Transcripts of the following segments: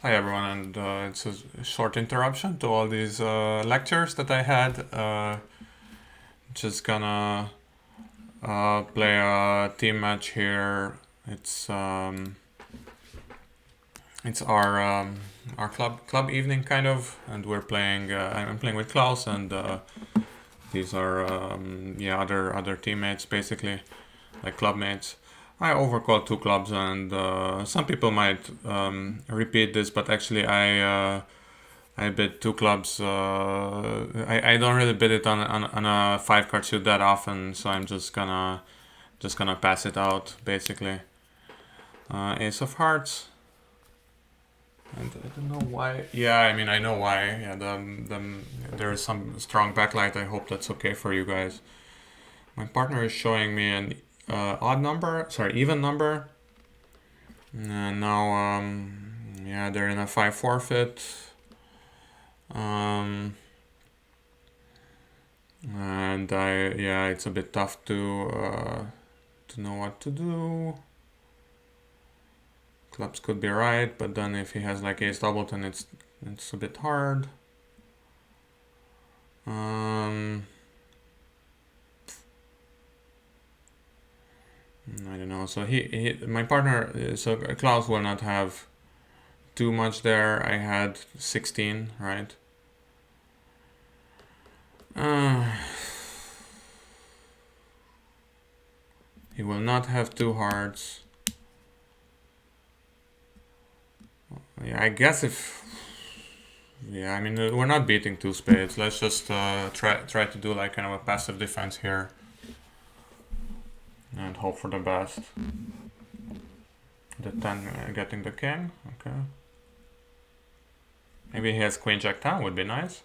Hi everyone, and it's a short interruption to all these lectures that I had. Just gonna play a team match here. It's our club evening kind of, and we're playing. I'm playing with Klaus, and these are other teammates basically, like clubmates. I overcalled 2 clubs, and some people might repeat this, but actually I bid 2 clubs. I don't really bid it on a 5 card suit that often, so I'm just gonna pass it out basically. Ace of Hearts. And I don't know why. Yeah, I mean I know why. Yeah, there is some strong backlight. I hope that's okay for you guys. My partner is showing me an even number. And now, yeah, they're in a 5 forfeit. And it's a bit tough to know what to do. Clubs could be right, but then if he has like ace doubleton, it's a bit hard. I don't know. So my partner, so Klaus will not have too much there. I had 16, right? He will not have 2 hearts. Yeah, I guess if... Yeah, I mean, we're not beating 2 spades. Let's just try to do like kind of a passive defense here. And hope for the best. The 10 getting the king. Okay. Maybe he has queen jack 10 would be nice.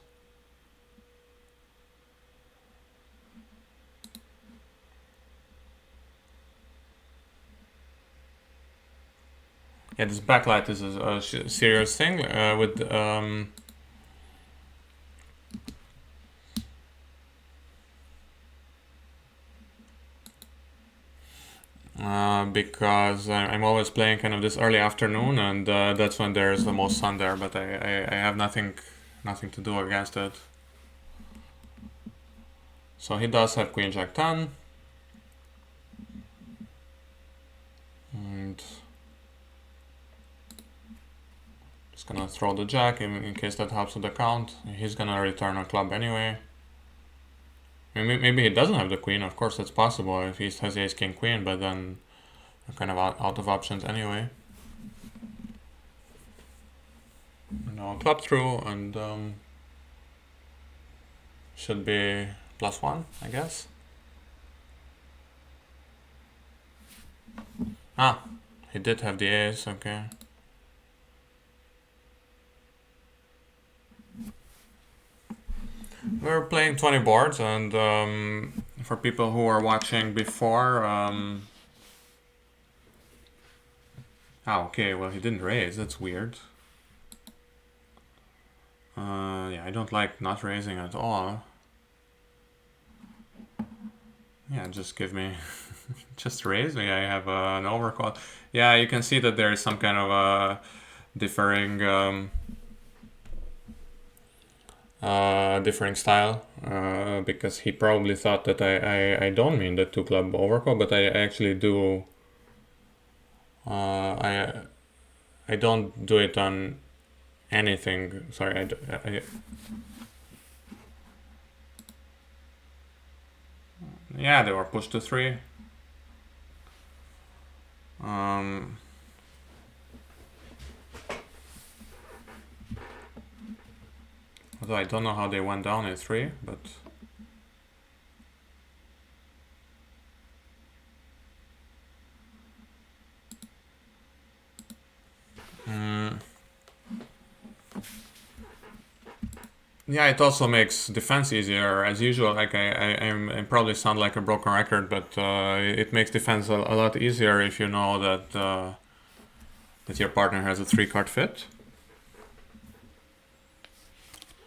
Yeah, this backlight is a serious thing with because I'm always playing kind of this early afternoon, and that's when there's the most sun there. But I have nothing to do against it. So he does have queen jack 10, and just gonna throw the jack in case that helps with the count. He's gonna return a club anyway. Maybe he doesn't have the queen. Of course, that's possible if he has ace king queen, but then I'm kind of out of options anyway. No, club through, and should be +1, I guess. Ah, he did have the ace. Okay. We're playing 20 boards, and for people who were watching before, okay, well he didn't raise, that's weird. Yeah, I don't like not raising at all. Yeah, just give me, just raise me, I have an overcall. Yeah, you can see that there is some kind of differing style, because he probably thought that I don't mean the 2-club overcall, but I actually do. I don't do it on anything. Sorry, yeah, they were pushed to 3. Although I don't know how they went down at 3, but yeah, it also makes defense easier as usual. Like I probably sound like a broken record, but it makes defense a lot easier if you know that your partner has a 3-card fit.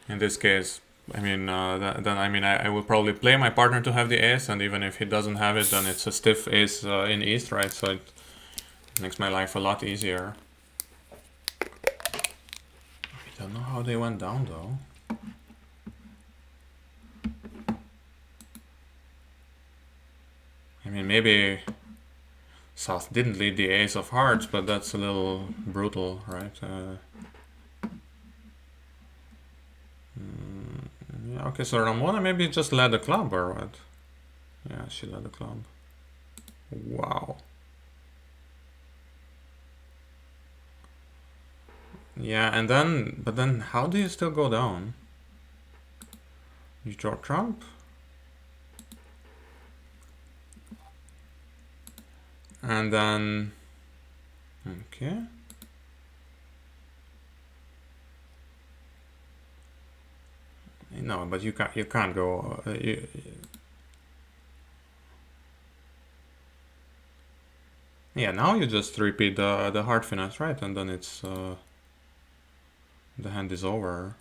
In this case, I mean, I will probably play my partner to have the ace, and even if he doesn't have it, then it's a stiff ace in East, right? So it makes my life a lot easier. Don't know how they went down though. I mean, maybe South didn't lead the ace of hearts, but that's a little brutal, right? Yeah, okay, so Ramona maybe just led the club or what? Yeah, she led the club. Wow. Yeah, and then, but then how do you still go down? You draw trump? And then, okay. No, but you can't go. Yeah, now you just repeat the heart finesse, right? And then it's the hand is over.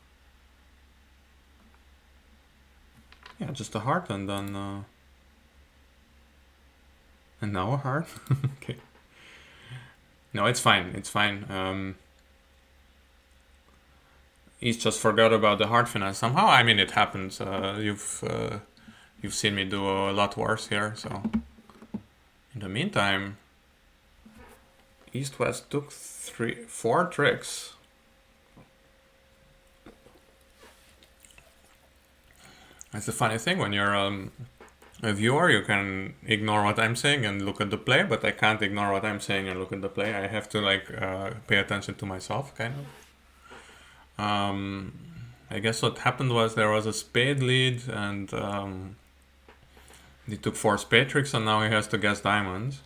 Yeah, just a heart, and then and now a heart. Okay. No, it's fine. It's fine. He's just forgot about the heart finesse somehow. I mean, it happens. You've seen me do a lot worse here. So in the meantime, East West took 4 tricks. That's the funny thing when you're a viewer, you can ignore what I'm saying and look at the play, but I can't ignore what I'm saying and look at the play. I have to like pay attention to myself, kind of. I guess what happened was there was a spade lead, and he took 4 spade tricks, and now he has to guess diamonds.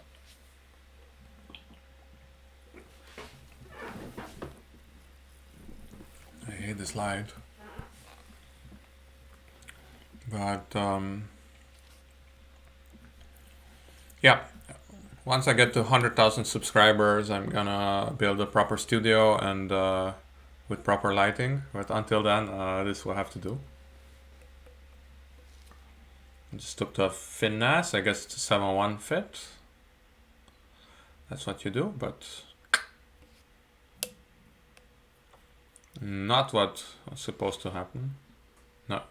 I hate this slide. But yeah, once I get to 100,000 subscribers, I'm gonna build a proper studio and with proper lighting. But until then, this will have to do. Just took the finesse. I guess it's a 7-1 fit. That's what you do, but not what was supposed to happen. No.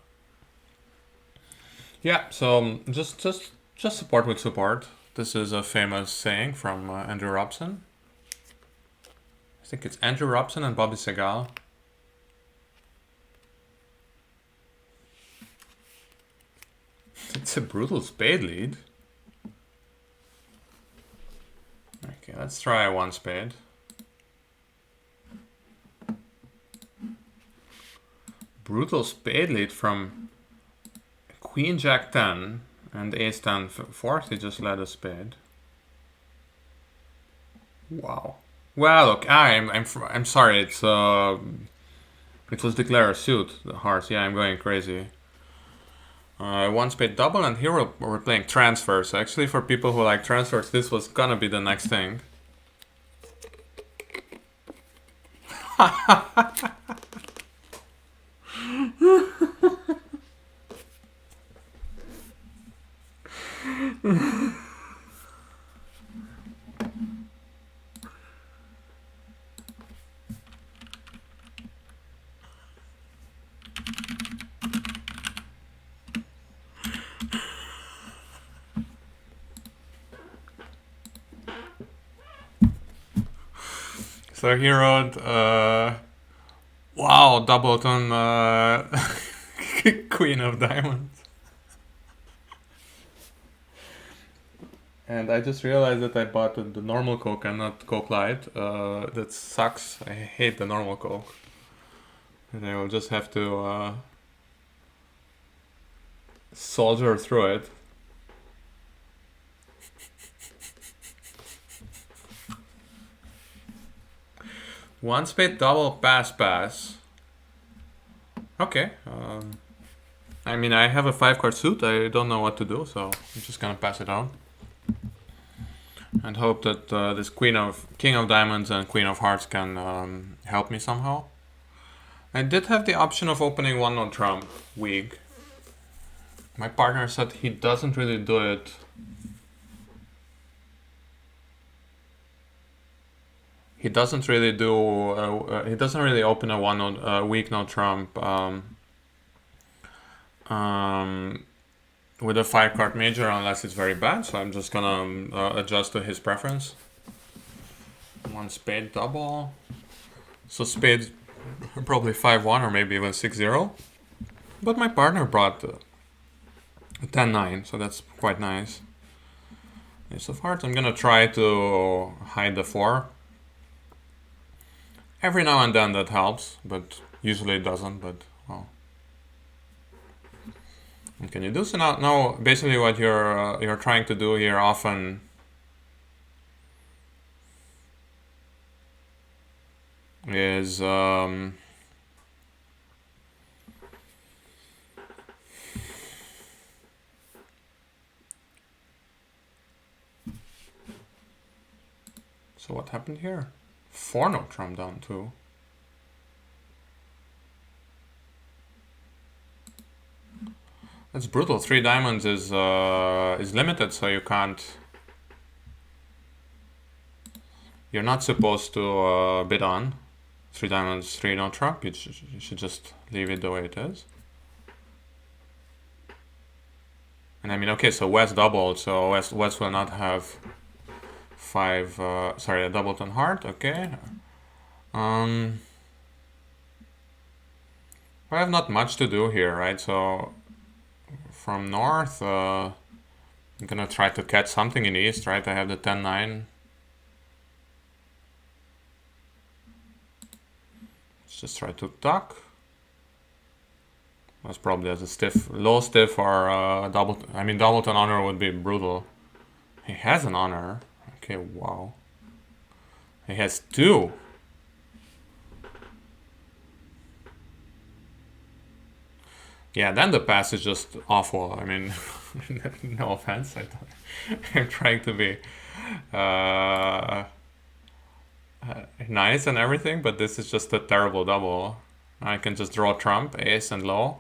Yeah. So just support with support. This is a famous saying from Andrew Robson. I think it's Andrew Robson and Bobby Segal. It's a brutal spade lead. Okay, let's try 1 spade. Brutal spade lead from Queen Jack 10 and Ace 10 fourth. He just led a spade. Wow. Well, look, I'm sorry. It's it was declared a suit. The hearts. Yeah, I'm going crazy. 1 spade double, and here we're playing transfers. So actually, for people who like transfers, this was gonna be the next thing. So he wrote, wow, doubleton Queen of Diamonds. And I just realized that I bought the normal Coke and not Coke Light. That sucks. I hate the normal Coke. And I will just have to soldier through it. One spade double pass. Okay. I mean, I have a 5-card suit. I don't know what to do, so I'm just gonna pass it on. And hope that this King of Diamonds and Queen of Hearts can help me somehow. I did have the option of opening 1-note trump weak. My partner said he doesn't really do it. he doesn't really do. He doesn't really open a one note, weak note trump with a 5-card major unless it's very bad. So I'm just gonna adjust to his preference. One spade double. So spades probably 5-1 or maybe even 6-0. But my partner brought a 10-9, so that's quite nice. Ace of hearts. I'm gonna try to hide the 4. Every now and then that helps, but usually it doesn't. But well, what can you do? So now basically what you're trying to do here often is so what happened here? 4-note trump down too. That's brutal. 3 diamonds is limited, so you can't. You're not supposed to bid on 3 diamonds, 3-note trump. You should just leave it the way it is. And I mean, okay, so West doubled, so West will not have 5. Sorry, a doubleton heart. Okay. I have not much to do here, right? So from north, I'm gonna try to catch something in east, right? I have the 10-9. Let's just try to tuck. That's probably as a stiff, low stiff or double. I mean, doubleton honor would be brutal. He has an honor. Okay, wow. He has 2. Yeah, then the pass is just awful. I mean, no offense. I'm trying to be nice and everything, but this is just a terrible double. I can just draw trump, ace and low,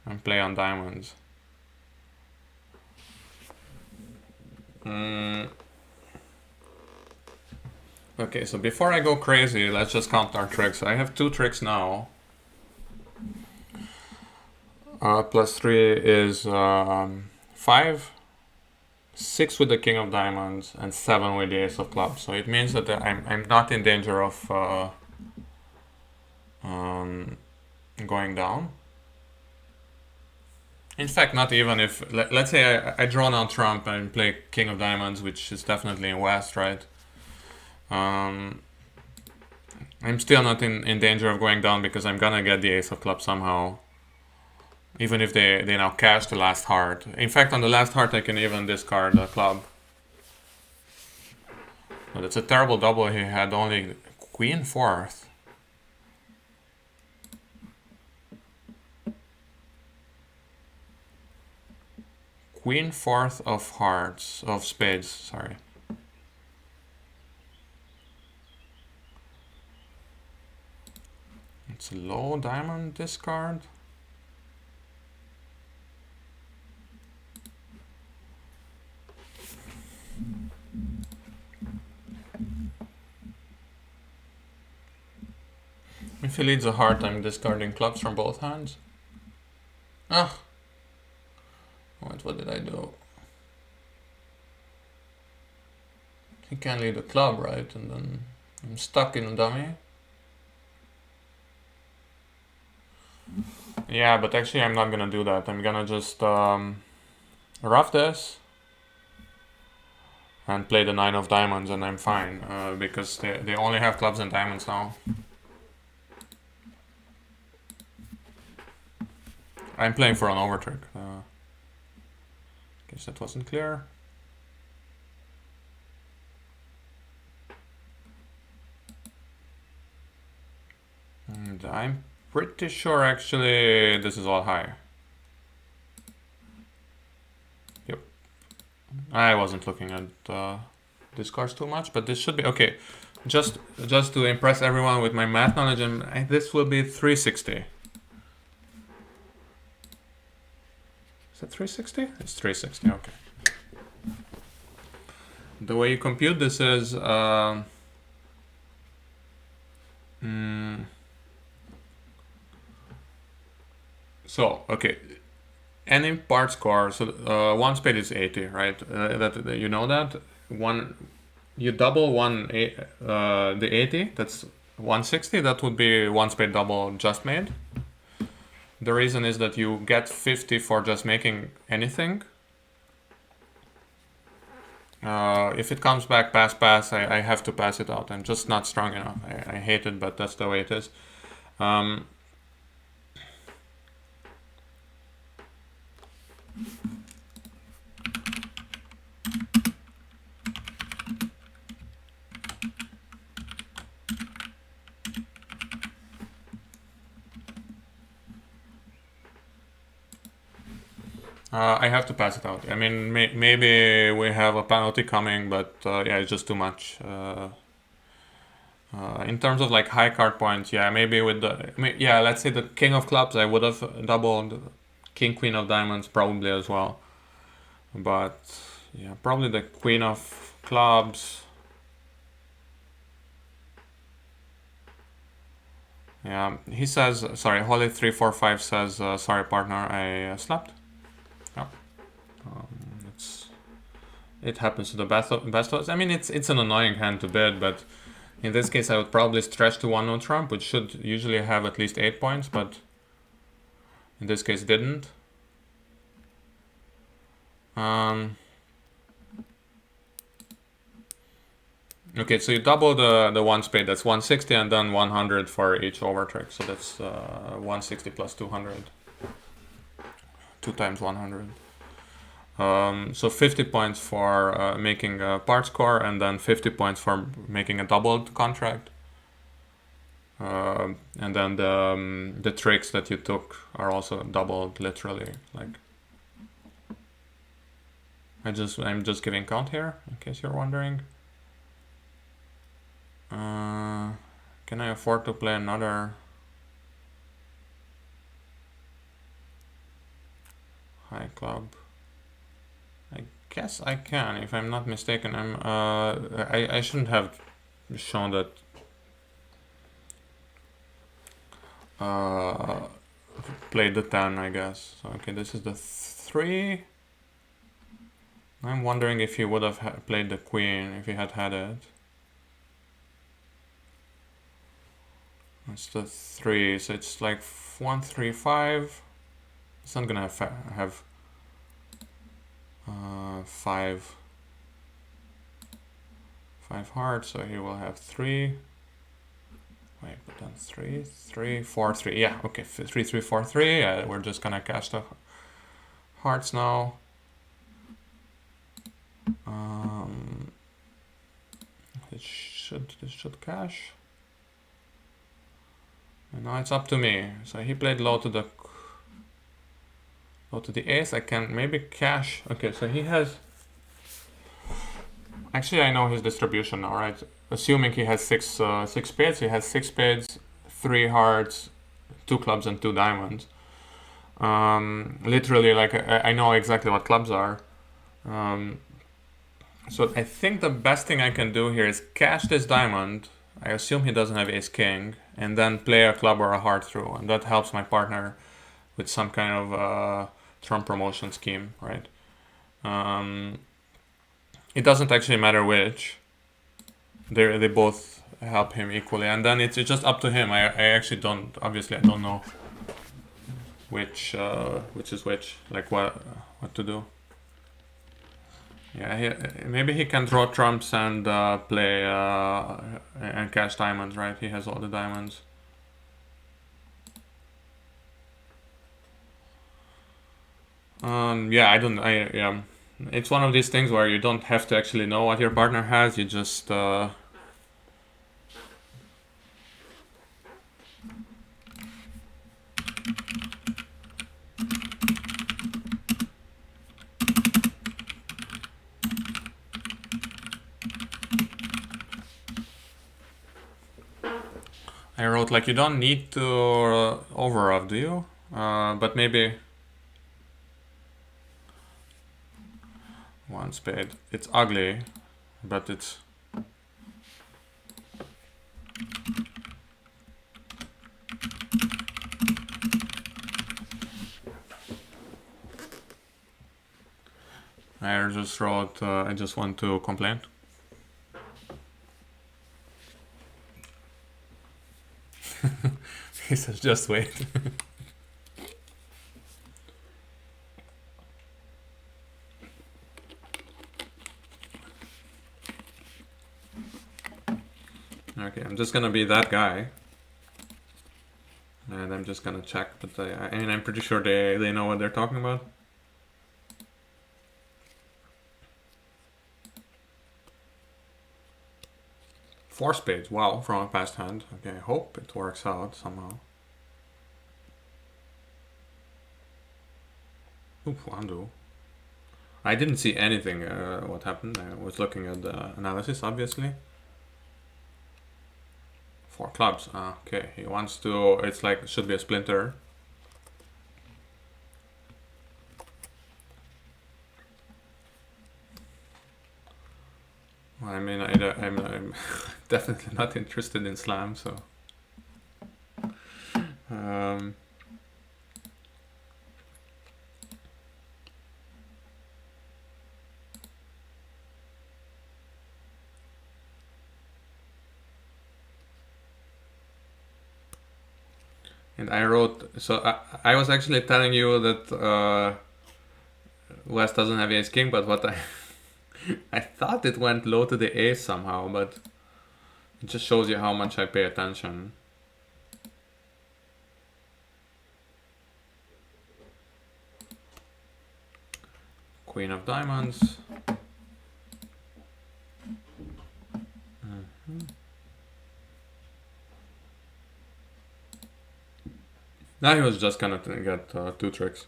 and play on diamonds. Okay, so before I go crazy, let's just count our tricks. I have 2 tricks now. Plus 3 is 5, 6 with the king of diamonds, and 7 with the ace of clubs. So it means that I'm not in danger of going down. In fact, not even if, let's say I draw now trump and play king of diamonds, which is definitely in West, right? I'm still not in danger of going down because I'm gonna get the ace of clubs somehow. Even if they now cash the last heart. In fact, on the last heart I can even discard the club. But it's a terrible double. He had only queen 4th. Queen 4th of hearts, of spades, sorry. It's a low diamond discard. If he leads a heart, I'm discarding clubs from both hands. Ah! What did I do? He can lead a club, right? And then I'm stuck in a dummy. Yeah, but actually I'm not gonna do that. I'm gonna just rough this and play the 9 of diamonds and I'm fine. Because they only have clubs and diamonds now. I'm playing for an overtrick. Guess that wasn't clear. And I'm pretty sure actually this is all high. Yep. I wasn't looking at these cards too much, but this should be okay. Just to impress everyone with my math knowledge, and this will be 360. Is it 360? It's 360, okay. The way you compute this is So, okay, any part score, so one spade is 80, right? That you know that one, you double the 80, that's 160. That would be one spade double just made. The reason is that you get 50 for just making anything. If it comes back pass, I have to pass it out. I'm just not strong enough. I hate it, but that's the way it is. I have to pass it out. I mean, maybe we have a penalty coming, but yeah, it's just too much. In terms of like high card points, yeah, maybe with yeah, let's say the king of clubs, I would have doubled. King queen of diamonds probably as well, but yeah, probably the queen of clubs. Yeah, he says sorry. Holy 345 says sorry partner, I slept. Yeah, it happens to the best of us. I mean, it's an annoying hand to bid, but in this case, I would probably stretch to 1-0 trump, which should usually have at least 8 points, but in this case didn't. Okay, so you double the one spade, that's 160, and then 100 for each over trick. So that's 160 plus 200. 2 times 100. So 50 points for making a part score, and then 50 points for making a doubled contract. And then the tricks that you took are also doubled, literally. Like, I'm just giving count here, in case you're wondering. Can I afford to play another high club? I guess I can, if I'm not mistaken. I shouldn't have shown that played the 10, I guess. So, okay, this is the 3. I'm wondering if he would have played the queen if he had it. It's the 3, so it's like 1, 3, 5. It's not gonna have 5 hearts, so he will have 3. Wait, but then 3, 3, 4, 3. Yeah, okay, 3, 3, 4, 3. We're just gonna cash the hearts now. This should cash. And now it's up to me. So he played low to the ace. I can maybe cash. Okay, so he has. Actually, I know his distribution now, right? Assuming he has six spades, he has 6 spades, 3 hearts, 2 clubs, and 2 diamonds. Literally, like I know exactly what clubs are. So I think the best thing I can do here is cash this diamond. I assume he doesn't have ace king, and then play a club or a heart through, and that helps my partner with some kind of trump promotion scheme, right? It doesn't actually matter which. They both help him equally, and then it's just up to him. I actually don't. Obviously, I don't know which is which. Like what to do. Yeah, maybe he can draw trumps and play and cash diamonds, right? He has all the diamonds. Yeah, yeah. It's one of these things where you don't have to actually know what your partner has. You just I wrote like you don't need to over-off, do you? But maybe one spade. It's ugly, but it's I just wrote, I just want to complain. He says, just wait. Okay, I'm just gonna be that guy. And I'm just gonna check, but I mean, I'm pretty sure they know what they're talking about. Four spades, wow, from a past hand. Okay, I hope it works out somehow. Oof, undo. I didn't see anything what happened. I was looking at the analysis, obviously. Four clubs. Okay, he wants to. It's like it should be a splinter. Well, I mean, I'm definitely not interested in slam, so. And I wrote, so I was actually telling you that West doesn't have ace king, but what I thought it went low to the ace somehow, but it just shows you how much I pay attention. Queen of diamonds. Now he was just gonna get two tricks.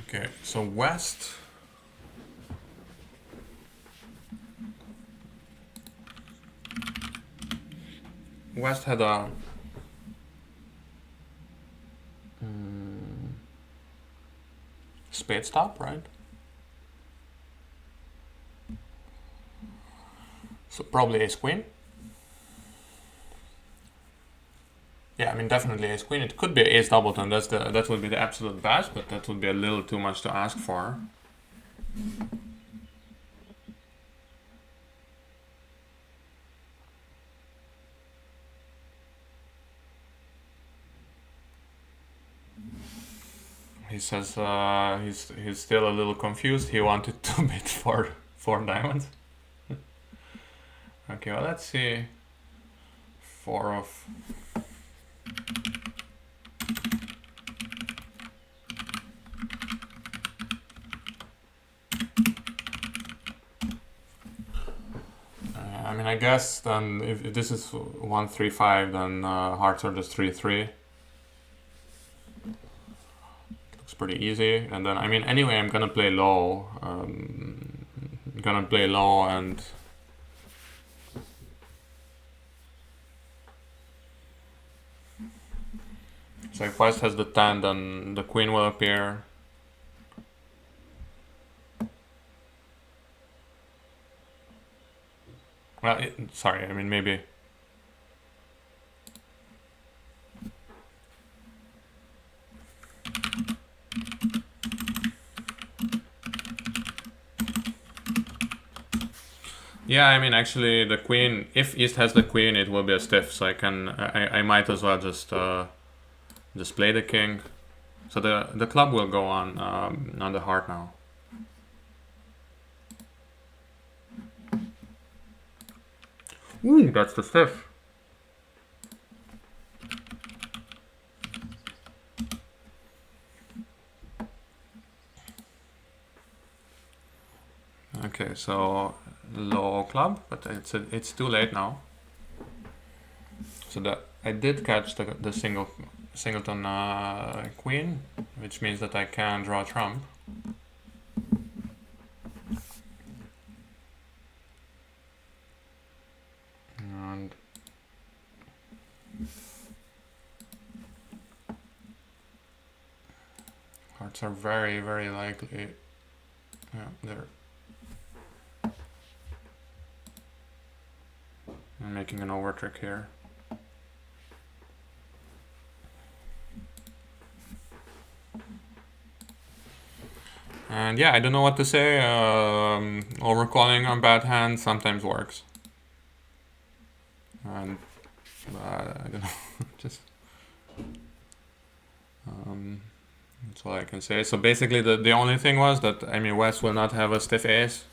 Okay, so West. West had a spade stop, right? So probably ace queen. Yeah, I mean definitely ace queen. It could be ace doubleton. That would be the absolute best, but that would be a little too much to ask for. He says he's still a little confused. He wanted to bid for 4 diamonds. Okay, well let's see. 4 of. I mean, I guess then if this is 1-3-5, then hearts are just 3-3. Looks pretty easy. And then, I mean, anyway, I'm gonna play low. And so if West has the 10, then the queen will appear. Well, sorry, I mean, maybe. Yeah, I mean, actually, the queen, if East has the queen, it will be a stiff, so I might as well just play the king. So the club will go on the heart now. Ooh, that's the stiff. Okay, so low club, but it's too late now. So I did catch the singleton queen, which means that I can draw a trump. And hearts are very, very likely. Yeah, they're. I'm making an over trick here. And yeah, I don't know what to say. Overcalling on bad hand sometimes works. And I don't know, just that's all I can say. So basically, the only thing was that West will not have a stiff ace.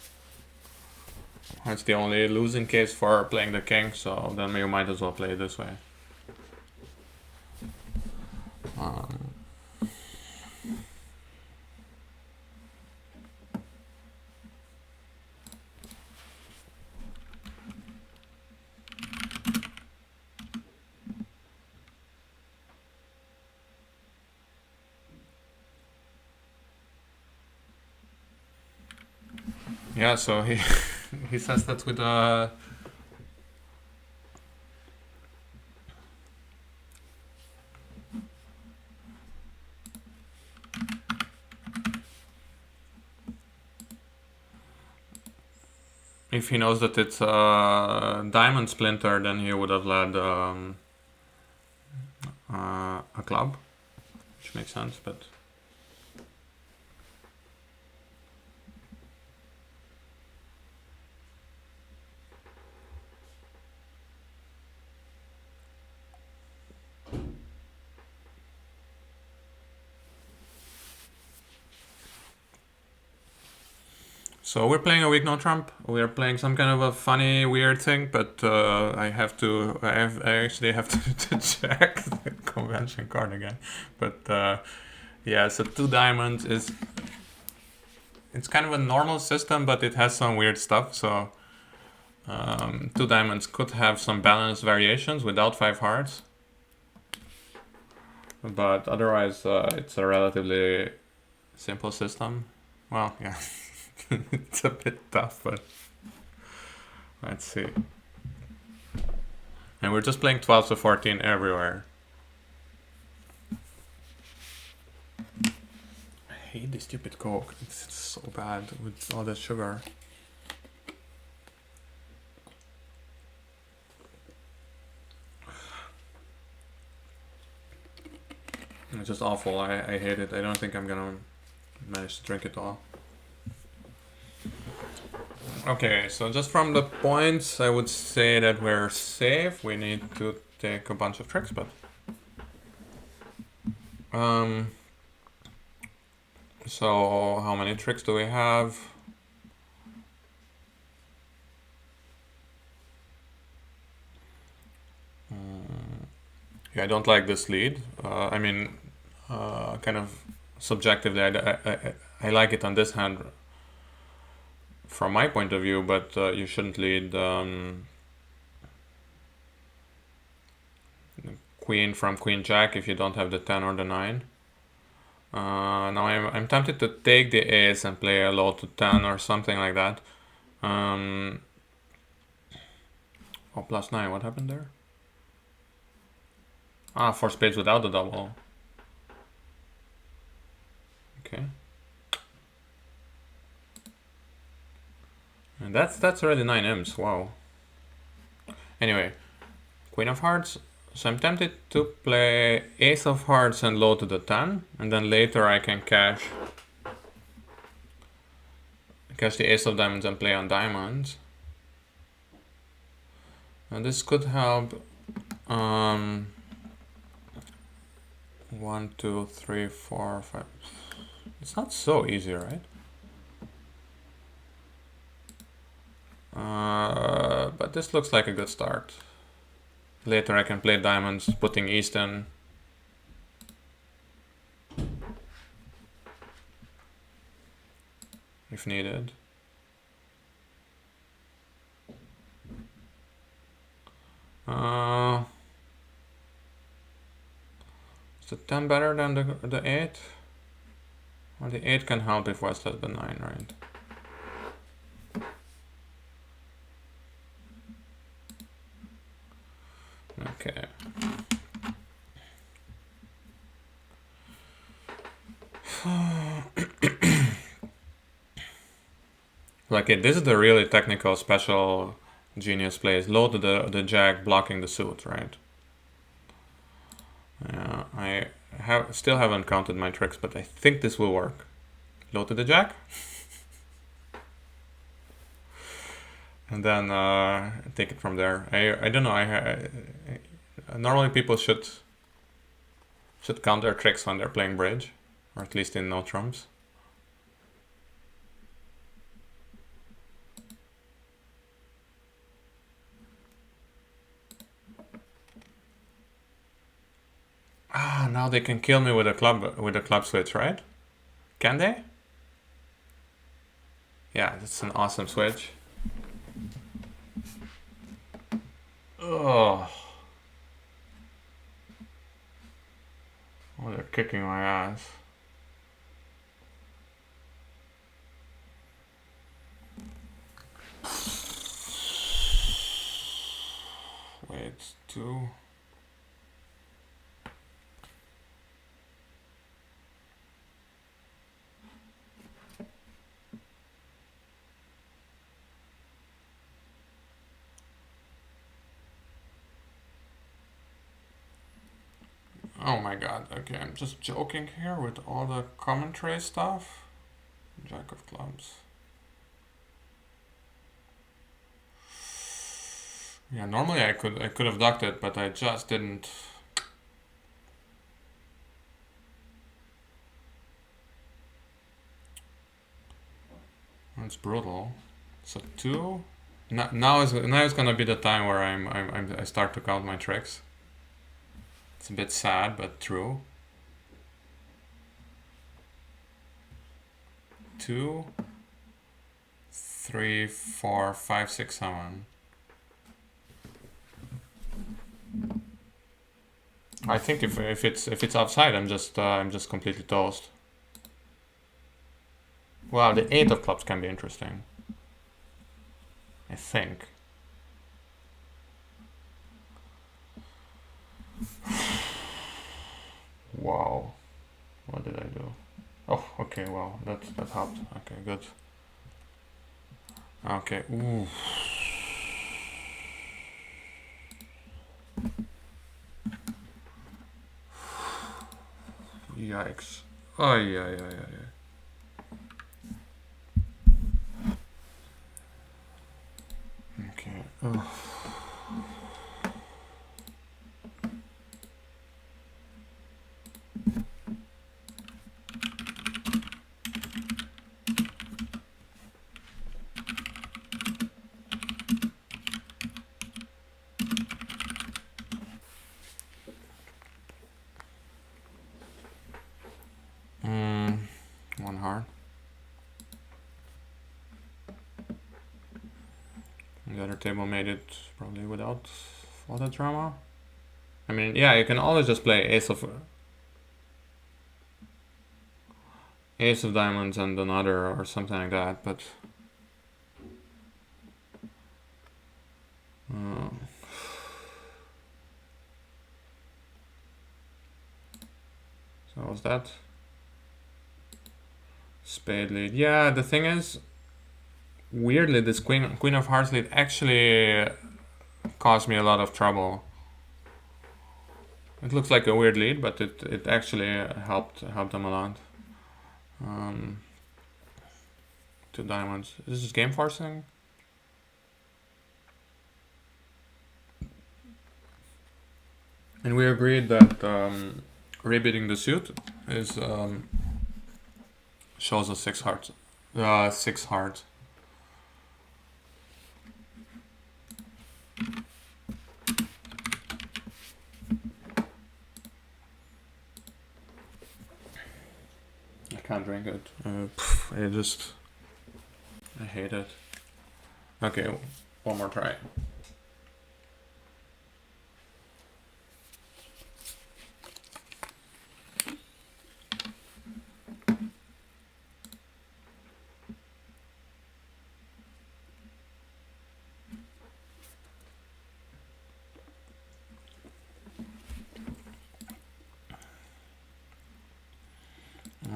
That's the only losing case for playing the king. So then you might as well play it this way. Yeah, so he he says that with if he knows that it's a diamond splinter, then he would have led a club, which makes sense, but. So we're playing a weak no trump. We're playing some kind of a funny, weird thing, but I actually have to check the convention card again. But yeah, so 2 diamonds it's kind of a normal system, but it has some weird stuff. So 2 diamonds could have some balance variations without 5 hearts, but otherwise it's a relatively simple system. Well, yeah. It's a bit tough, but let's see. And we're just playing 12 to 14 everywhere. I hate this stupid Coke. It's so bad with all that sugar. It's just awful. I hate it. I don't think I'm gonna manage to drink it all. Okay, so just from the points, I would say that we're safe. We need to take a bunch of tricks, but so how many tricks do we have? Yeah, I don't like this lead. Kind of subjectively, I like it on this hand from my point of view, but you shouldn't lead queen from queen jack if you don't have the 10 or the 9. Now I'm tempted to take the ace and play a low to 10 or something like that. Oh, plus 9, what happened there? Ah, 4 spades without the double. Okay. And that's already 9 M's, wow. Anyway, queen of hearts. So I'm tempted to play ace of hearts and low to the 10, and then later I can cash the ace of diamonds and play on diamonds. And this could help. 1, 2, 3, 4, 5. It's not so easy, right? But this looks like a good start. Later I can play diamonds, putting east in. If needed. Is the 10 better than the 8? Or the 8 can help if West has the 9, right? Okay. Like this is the really technical special genius plays. Low to the jack blocking the suit, right? Yeah, I still haven't counted my tricks, but I think this will work. low to the jack. And then take it from there. I don't know. Normally people should count their tricks when they're playing bridge, or at least in no trumps. Ah, now they can kill me with a club switch, right? Can they? Yeah, that's an awesome switch. Oh. Oh, they're kicking my ass. Wait, 2. Oh my god, okay, I'm just joking here with all the commentary stuff. Jack of clubs. Yeah, normally I could have ducked it, but I just didn't. That's brutal. So 2. Now is gonna be the time where I start to count my tricks. It's a bit sad, but true. 2, 3, 4, 5, 6, 7. I think if it's outside, I'm just completely toast. Wow, the 8 of clubs can be interesting. I think. Wow. What did I do? Oh, okay, wow. That helped. Okay, good. Okay, ooh. Yikes. Oh, yeah. Okay. Oh. One hard. The other table made it probably without all that drama. I mean, yeah, you can always just play ace of diamonds and another or something like that, but so was that spade lead? Yeah, the thing is, weirdly, this queen of hearts lead actually caused me a lot of trouble. It looks like a weird lead, but it actually helped them a lot. 2 diamonds. Is this game forcing? And we agreed that rebidding the suit is shows us 6 hearts. 6 hearts. I can't drink it. I hate it. Okay, one more try.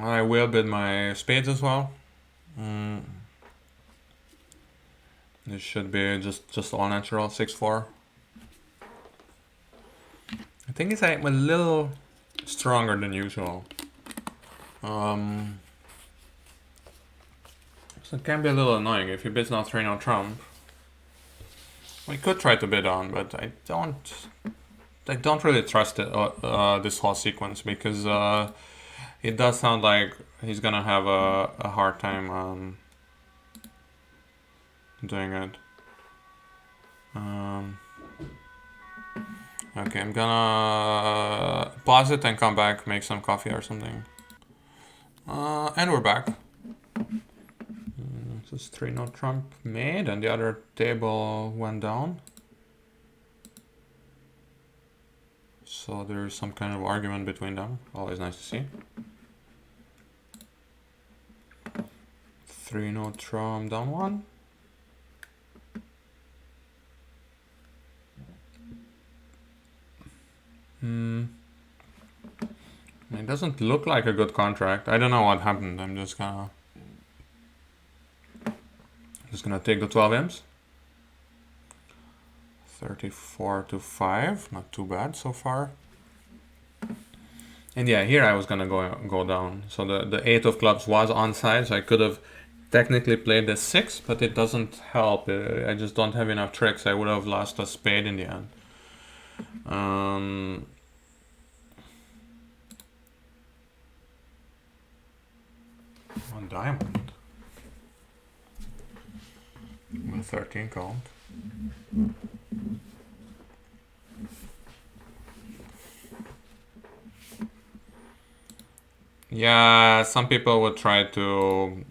I will bid my spades as well. This should be just all natural, 6-4. I think it's I'm a little stronger than usual. So it can be a little annoying if he bids now 3 no trump. We could try to bid on, but I don't really trust it, this whole sequence, because it does sound like he's gonna have a hard time doing it. Okay, I'm gonna pause it and come back, make some coffee or something. And we're back. This is 3 no trump made, and the other table went down. So there's some kind of argument between them. Always nice to see. 3 no trump down 1. It doesn't look like a good contract. I don't know what happened. I'm just gonna take the 12 imps. 34 to 5. Not too bad so far. And yeah, here I was gonna go down. So the 8 of clubs was onside, so I could have technically played the 6, but it doesn't help. I just don't have enough tricks. I would have lost a spade in the end. One diamond. With 13 count. Yeah, some people would try to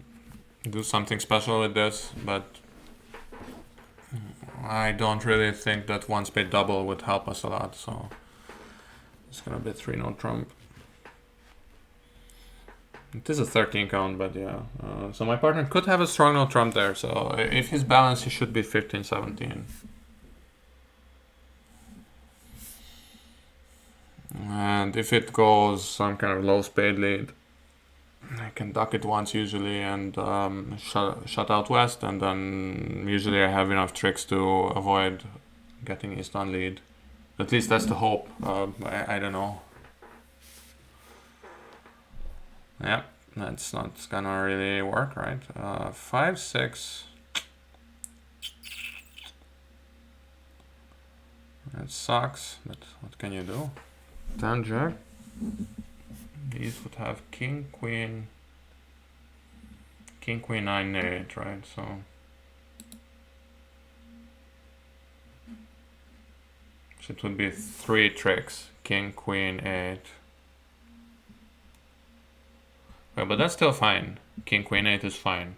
do something special with this, but I don't really think that one spade double would help us a lot, so it's gonna be 3 no trump. It is a 13 count, but yeah. So my partner could have a strong no trump there, so if he's balanced, he should be 15-17. And if it goes some kind of low spade lead, I can duck it once usually and shut out west, and then usually I have enough tricks to avoid getting east on lead. At least that's the hope. I don't know. Yeah, that's not gonna really work, right? 5-6. That sucks, but what can you do? 10 jack. These would have king, queen, 9, 8, right? So it would be 3 tricks. King, queen, 8. Well, but that's still fine. King, queen, 8 is fine.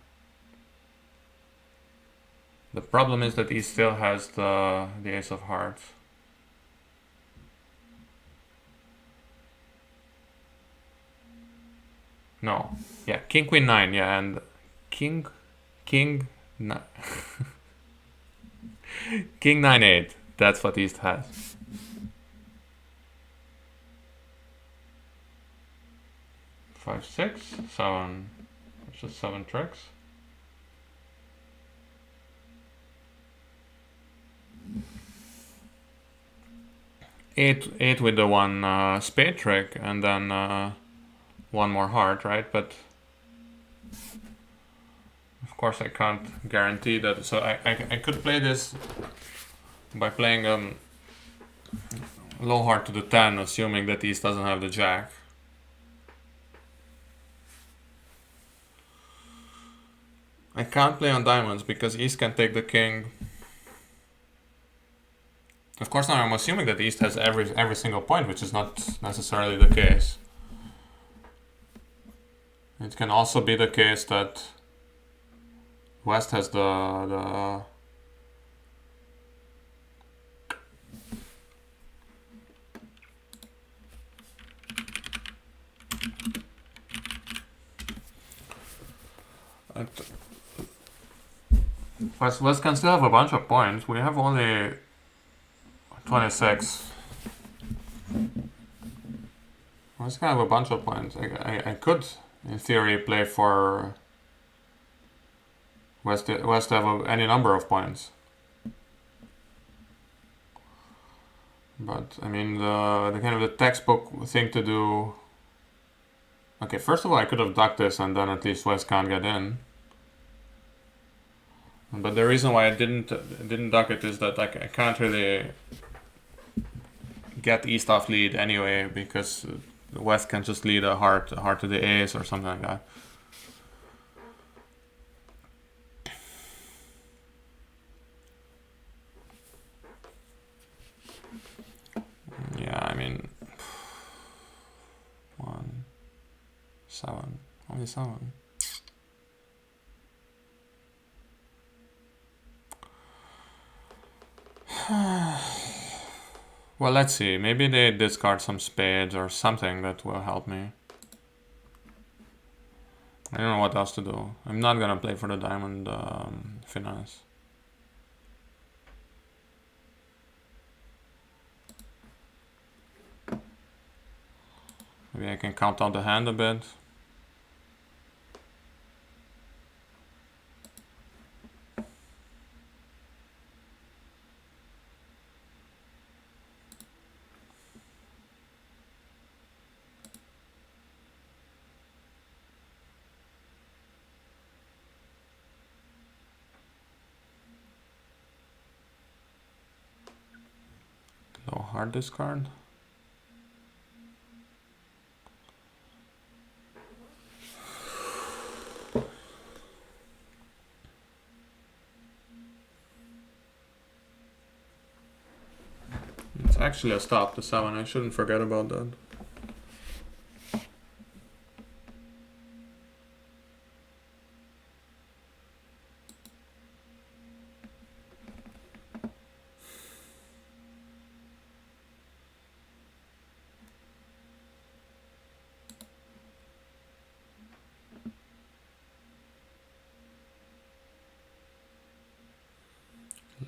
The problem is that he still has the ace of hearts. No. Yeah, king, queen, 9. Yeah, and king, 9. King, 9, 8. That's what East has. Five, 6, 7. It's just 7 tricks. Eight with the one spade trick, and then one more heart, right? But of course I can't guarantee that. So I could play this by playing low heart to the 10, assuming that East doesn't have the jack. I can't play on diamonds because East can take the king. Of course, now I'm assuming that East has every single point, which is not necessarily the case. It can also be the case that West has the West can still have a bunch of points. We have only 26. West can have a bunch of points. I could, in theory, play for West to have any number of points. But, I mean, the kind of the textbook thing to do... Okay, first of all, I could have ducked this and then at least West can't get in. But the reason why I didn't duck it is that I can't really get East off lead anyway, because the West can just lead a heart to the ace or something like that. Yeah, I mean, 1, 7, only 7. Well, let's see. Maybe they discard some spades or something that will help me. I don't know what else to do. I'm not gonna play for the diamond finesse. Maybe I can count out the hand a bit. Low hard discard. It's actually a stop to 7. I shouldn't forget about that.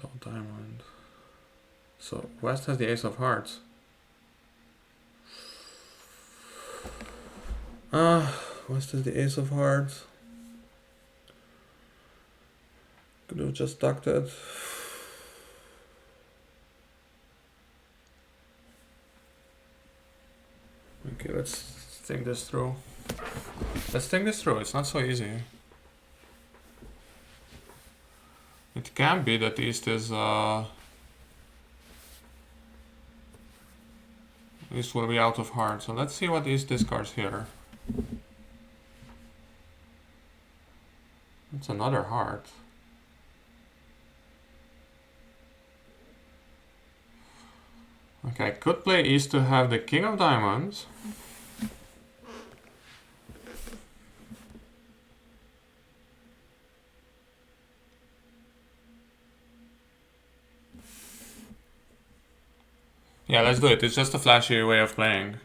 Low diamond. So West has the ace of hearts. West has the ace of hearts. Could have just ducked it. Okay, let's think this through. It's not so easy. It can be that East is East will be out of hearts. So let's see what East discards here. It's another heart. Okay, I could play East to have the king of diamonds. Yeah, let's do it. It's just a flashy way of playing.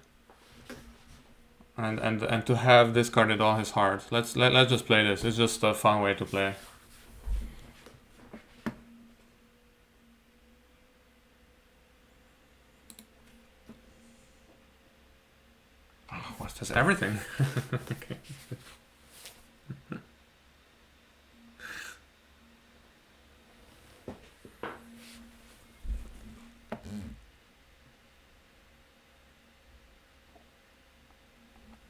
And to have discarded all his hearts. Let's just play this. It's just a fun way to play. Oh, West has everything. Okay.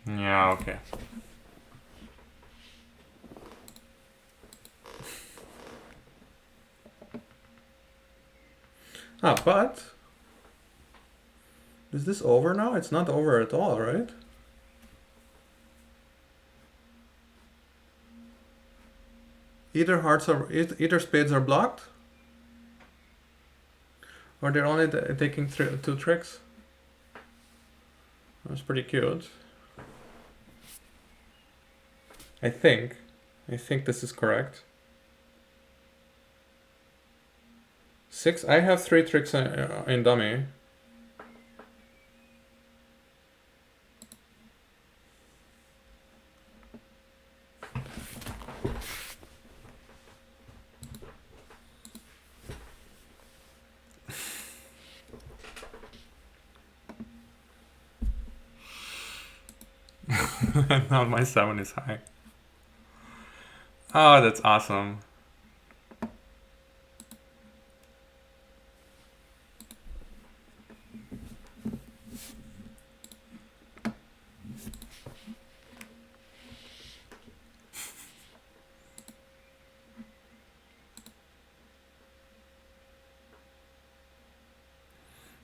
Yeah, okay. But is this over now? It's not over at all, right? Either spades are blocked, or they're only taking 2 tricks. That's pretty cute. I think this is correct. 6. I have 3 tricks in dummy. Now my 7 is high. Oh, that's awesome.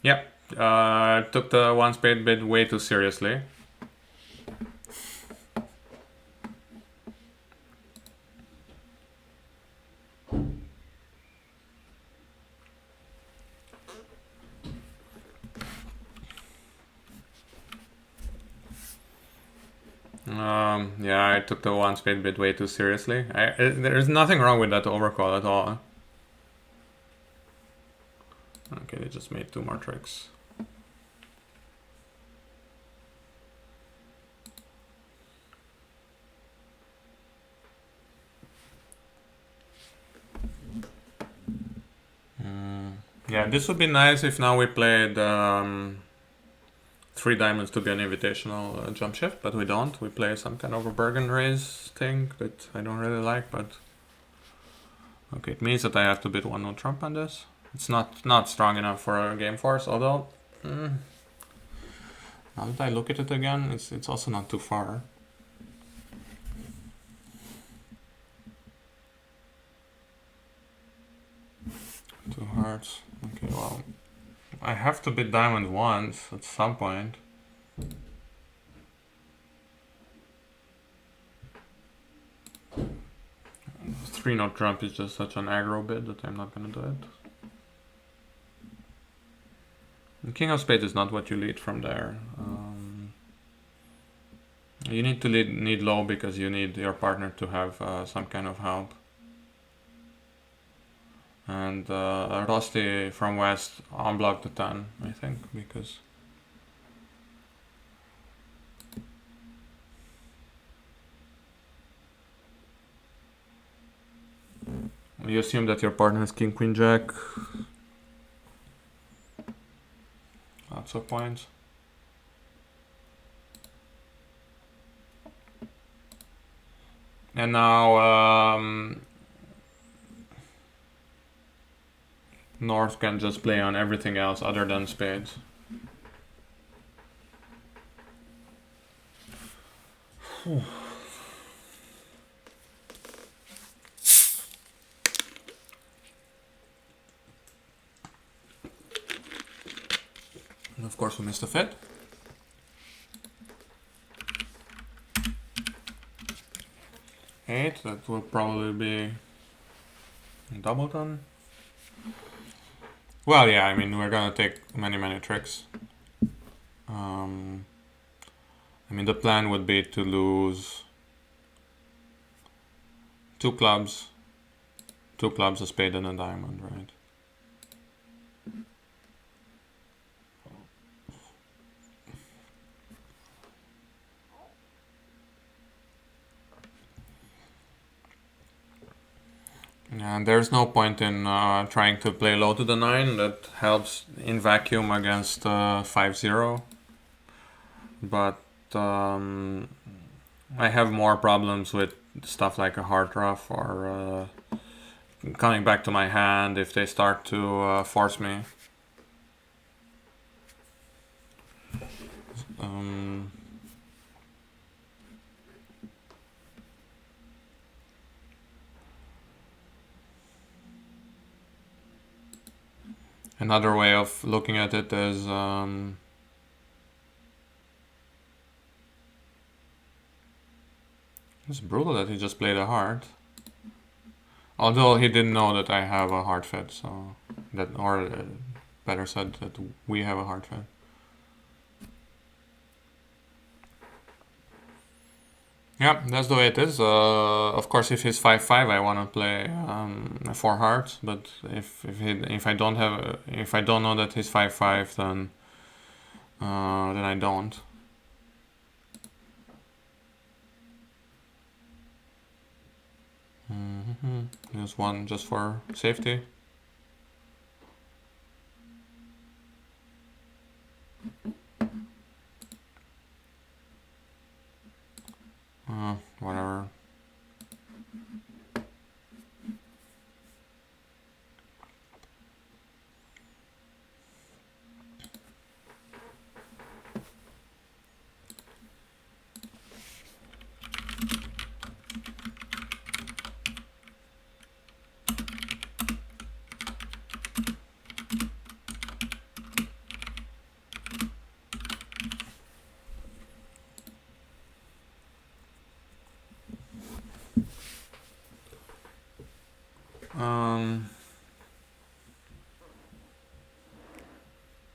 Yep. Took the one spade bit way too seriously. Yeah, I took the one spade bit way too seriously. There's nothing wrong with that overcall at all. Okay, they just made 2 more tricks. Yeah, this would be nice if now we played 3 diamonds to be an invitational jump shift, but we don't. We play some kind of a Bergen raise thing that I don't really like, but okay, it means that I have to bid 1 no trump on this. It's not strong enough for a game force, although now that I look at it again, it's also not too far. 2 hearts. Okay, well, I have to bid diamond once at some point. Three no trump is just such an aggro bid that I'm not gonna do it. The king of spades is not what you lead from there. You need to need low because you need your partner to have some kind of help. And Rosti from west unblocked the 10, I think, because you assume that your partner has king, queen, jack. Lots of points. And now North can just play on everything else other than spades. And of course we missed a fit. Eight, that will probably be doubleton. Well, yeah, I mean, we're gonna take many tricks. I mean, the plan would be to lose 2 clubs, a spade and a diamond, right? And there's no point in trying to play low to the 9. That helps in vacuum against 5-0. But I have more problems with stuff like a heart rough or coming back to my hand if they start to force me. Another way of looking at it is it's brutal that he just played a heart. Although he didn't know that I have a heart fit, so that, or better said, that we have a heart fit. Yeah, that's the way it is. Of course, if he's 5-5, I want to play 4 hearts. But if I don't know that he's 5-5, then I don't. There's one just for safety. Whatever.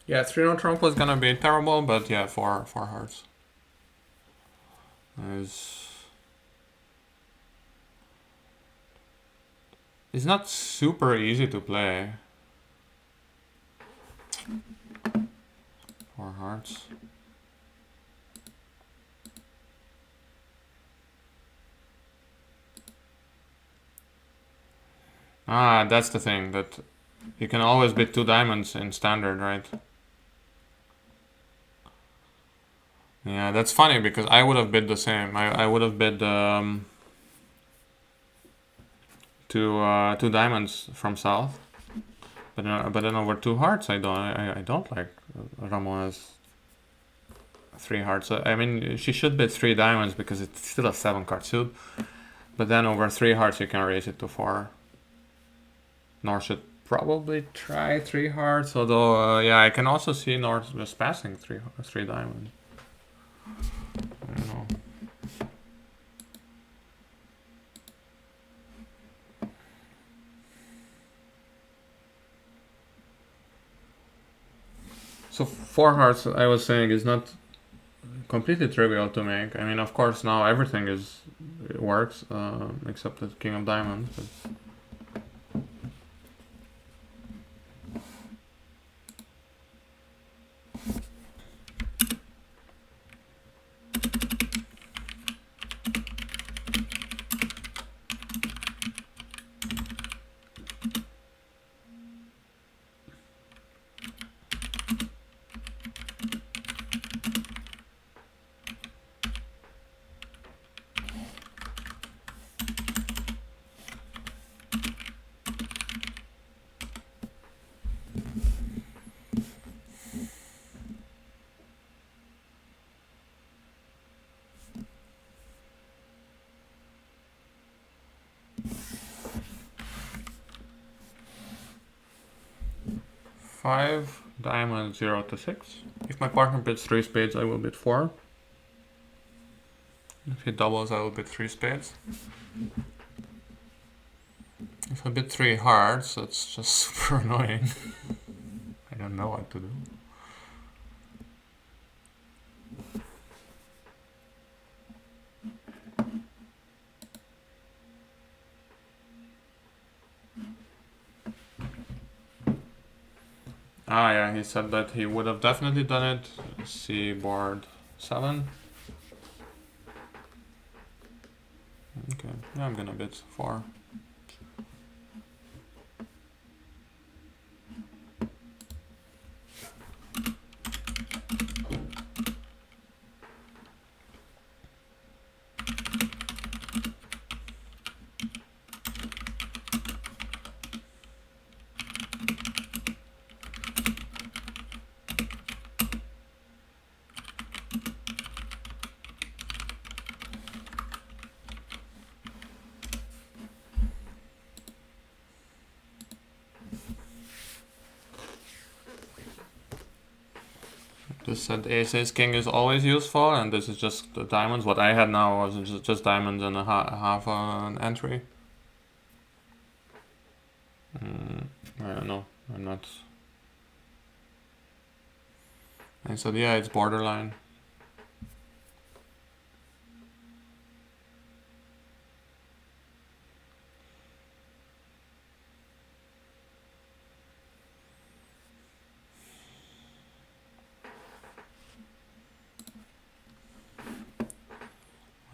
Yeah, 3-no trump was gonna be terrible, but yeah, four hearts. It's not super easy to play. 4 hearts. Ah, that's the thing, that you can always bid 2 diamonds in standard, right? Yeah, that's funny because I would have bid the same. I would have bid two diamonds from south, but then over 2 hearts I don't like Ramona's 3 hearts. I mean, she should bid 3 diamonds because it's still a 7-card suit, but then over 3 hearts you can raise it to 4. North should probably try 3 hearts, although yeah, I can also see North just passing 3 diamonds. I don't know. So 4 hearts, I was saying, is not completely trivial to make. I mean, of course, now everything it works except the King of Diamonds. But 5 diamonds 0 to 6. If my partner bids 3 spades, I will bid 4. If he doubles, I will bid 3 spades. If I bid 3 hearts, that's just super annoying. I don't know what to do. Ah, yeah, he said that he would have definitely done it. See board 7. Okay, yeah, I'm gonna bid 4. This said ace king is always useful, and this is just the diamonds. What I had now was just diamonds and a half an entry. I don't know. I'm not. I said, yeah, it's borderline.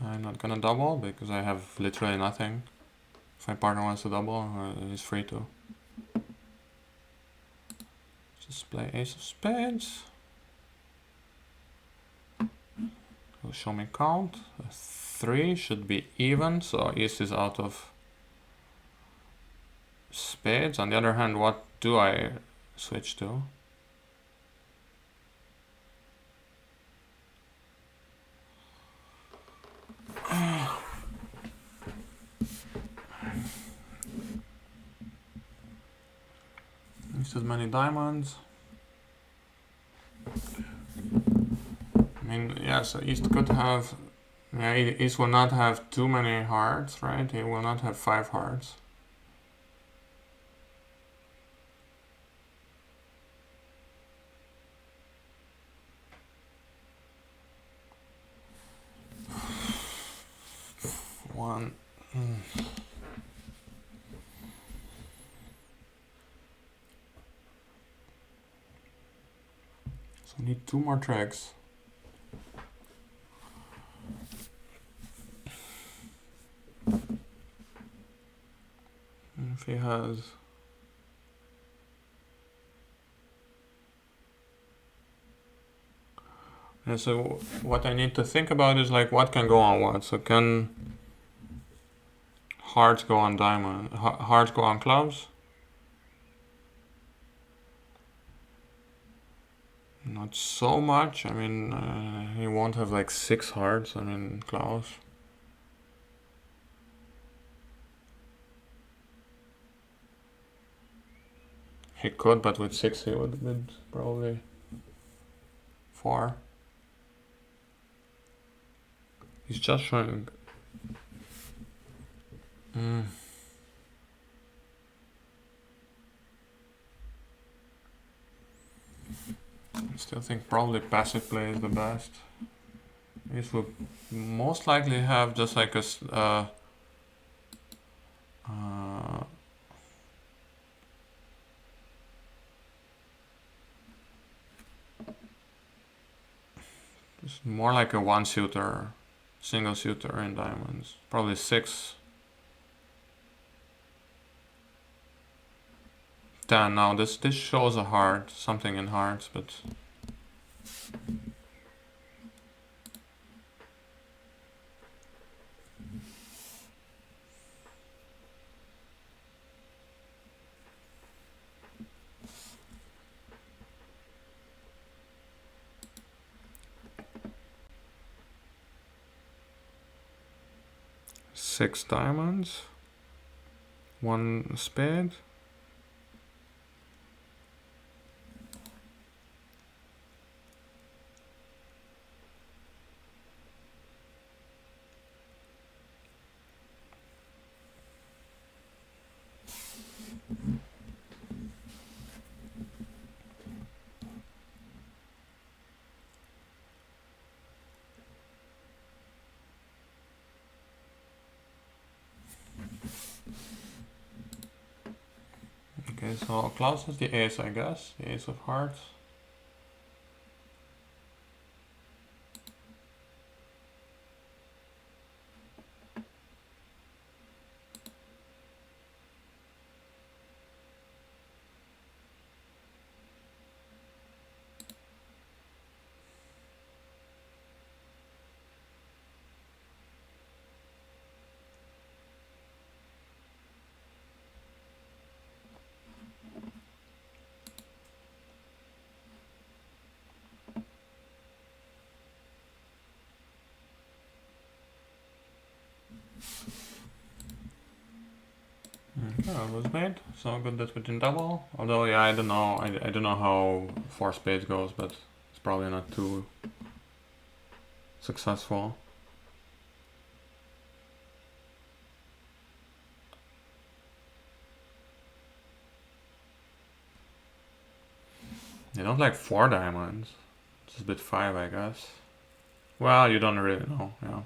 I'm not gonna double because I have literally nothing. If my partner wants to double, he's free to. Just play ace of spades. He'll show me count. A 3 should be even, so ace is out of spades. On the other hand, what do I switch to? Just as many diamonds. I mean, yeah, so East could have. Yeah, East will not have too many hearts, right? He will not have 5 hearts. So we need 2 more tricks. If he has... And so what I need to think about is like what can go on what. So can hearts go on diamond, hearts go on clubs? Not so much. I mean, he won't have like 6 hearts. I mean, Klaus. He could, but with 6 he would bid probably 4. He's just showing. I still think probably passive play is the best. This would most likely have just like a just more like a 1-suitor, single suitor in diamonds. Probably 6. 10. Now this shows a heart, something in hearts, but six diamonds, 1 spade. Okay, so Klaus has the ace, I guess. The ace of hearts. Yeah, it was made. So good that we didn't double. Although, yeah, I don't know. I don't know how 4 spades goes, but it's probably not too successful. They don't like 4 diamonds. It's a bit 5, I guess. Well, you don't really know, yeah.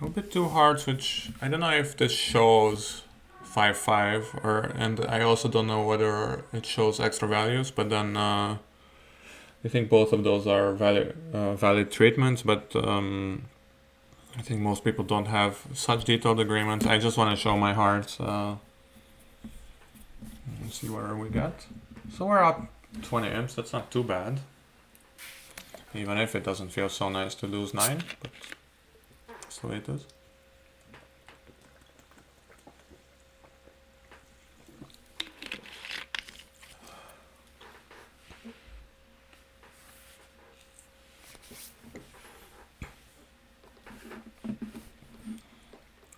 A bit 2 hearts, which I don't know if this shows 5-5, and I also don't know whether it shows extra values, but then I think both of those are valid treatments, but I think most people don't have such detailed agreements. I just want to show my hearts. Let's see where we get. So we're up 20 imps, that's not too bad. Even if it doesn't feel so nice to lose 9, but that's the way it is.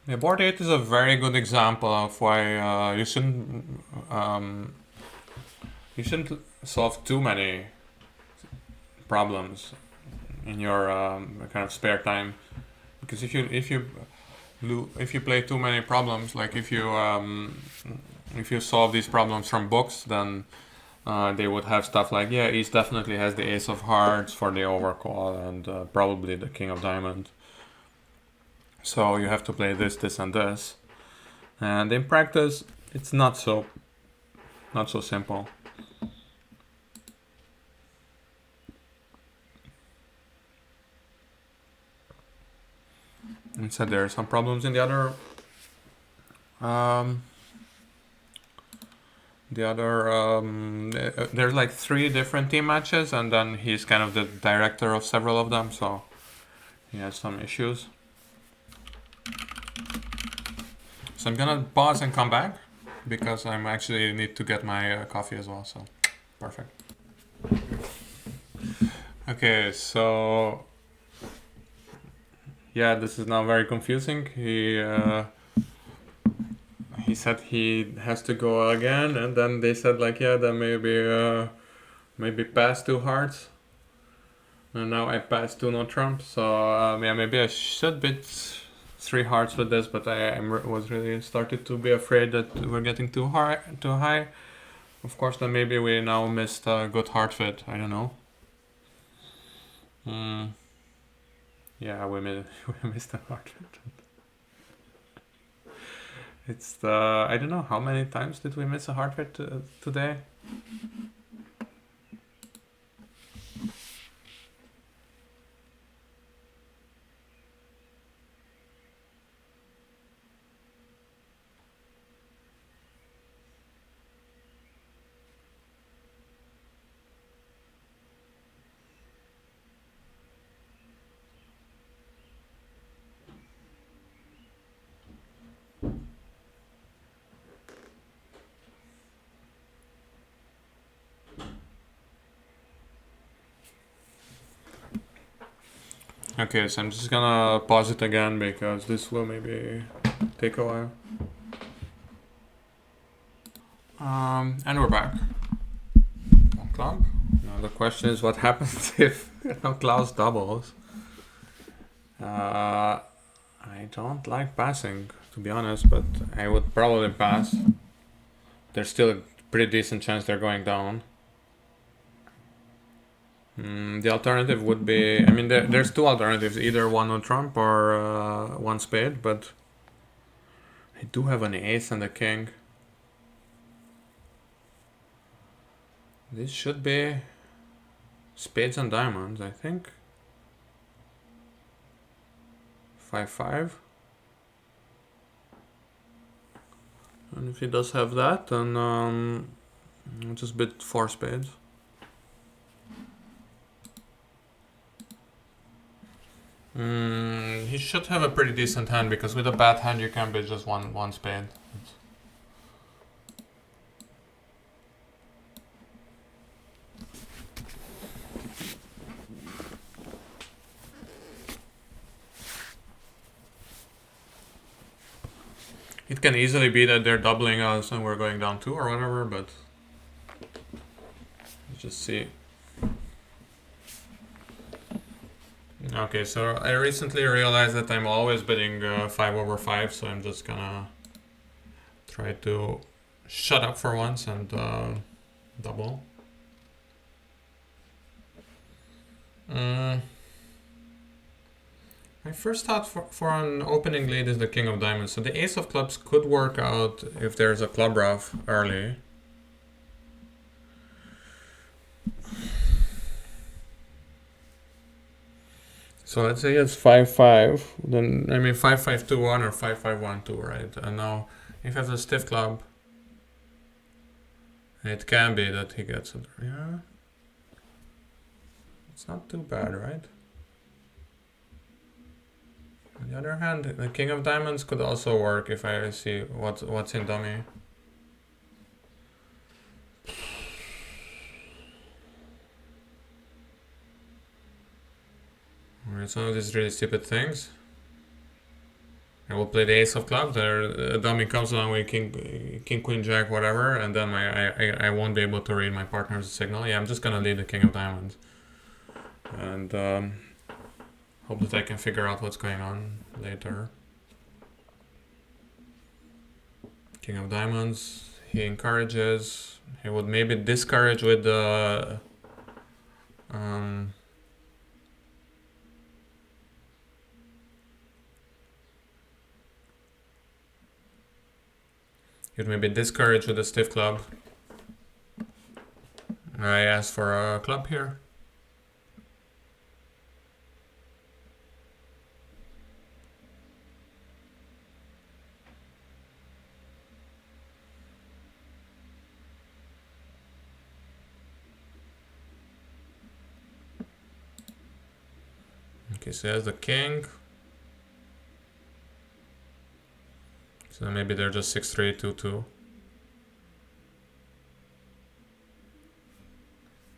Yeah, board 8 is a very good example of why you shouldn't solve too many problems in your kind of spare time, because if you play too many problems, like if you solve these problems from books, then they would have stuff like, yeah, Ace definitely has the Ace of Hearts for the overcall and probably the King of Diamonds. So you have to play this, this, and this. And in practice, it's not so simple. Instead, there are some problems in the other. There's like 3 different team matches, and then he's kind of the director of several of them, so he has some issues. So I'm gonna pause and come back because I'm actually need to get my coffee as well. So perfect. Okay, so yeah, this is now very confusing. He said he has to go again, and then they said like, yeah, then maybe pass 2 hearts. And now I passed 2 no trump, so yeah, maybe I should bid 3 hearts with this, but I was really started to be afraid that we're getting too high. Of course, then maybe we now missed a good heart fit. I don't know. Yeah, we missed a heart fit. It's I don't know, how many times did we miss a heart fit today? Okay, so I'm just gonna pause it again because this will maybe take a while. And we're back. Club. Now the question is, what happens if Klaus doubles? I don't like passing, to be honest, but I would probably pass. There's still a pretty decent chance they're going down. The alternative would be, I mean, there's 2 alternatives, either 1 on trump or 1 spade, but I do have an ace and a king. This should be spades and diamonds, I think. 5-5. And if he does have that, then I'll just bid 4 spades. He should have a pretty decent hand, because with a bad hand you can bid just one spade. It can easily be that they're doubling us and we're going down 2 or whatever, but let's just see. Okay, so I recently realized that I'm always bidding 5/5, so I'm just gonna try to shut up for once and double. My first thought for an opening lead is the King of Diamonds, so the Ace of Clubs could work out if there's a club rough early. So let's say it's 5-5, then I mean 5-5-2-1 or 5-5-1-2, right? And now if he has a stiff club, it can be that he gets it. Yeah, it's not too bad, right? On the other hand, the King of Diamonds could also work if I see what's in dummy. Alright, some of these really stupid things. I will play the Ace of Clubs. A dummy comes along with King, Queen, Jack, whatever, and then I won't be able to read my partner's signal. Yeah, I'm just gonna lead the King of Diamonds. and hope that I can figure out what's going on later. King of Diamonds. He encourages. He would maybe discourage with the. He would maybe discourage with a stiff club. I asked for a club here. Okay, so there's the king. So maybe they're just 6-3, 2-2.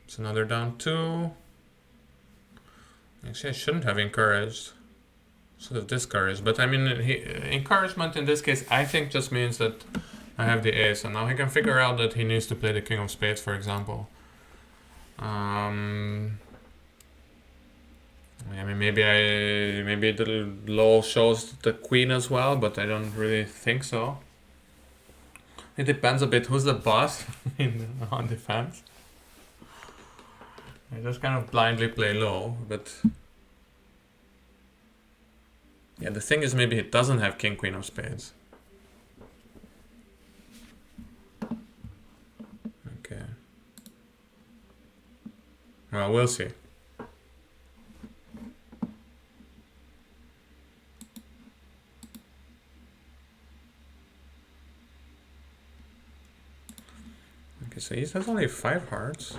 It's another down 2. Actually, I shouldn't have encouraged. Should have discouraged. But I mean, encouragement in this case, I think just means that I have the ace. And now he can figure out that he needs to play the king of spades, for example. I mean, maybe the low shows the queen as well, but I don't really think so. It depends a bit who's the boss on defense. I just kind of blindly play low, but yeah, the thing is maybe he doesn't have king queen of spades. Okay. Well, we'll see. Okay, so he has only 5 hearts.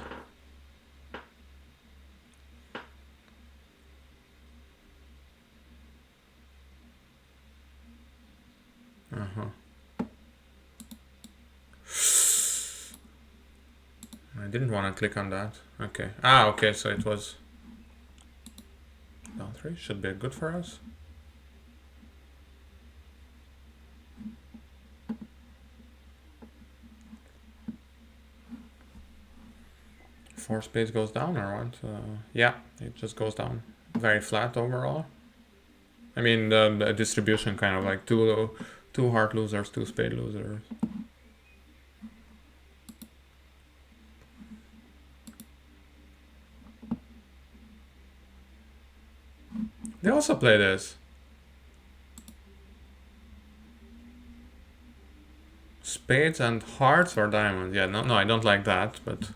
I didn't want to click on that. Okay. Okay, so it was down 3. Should be good for us. Four spades goes down or what? Yeah, it just goes down. Very flat overall. I mean, the distribution kind of like two heart losers, 2 spade losers. They also play this. Spades and hearts or diamonds? Yeah, no, I don't like that, but...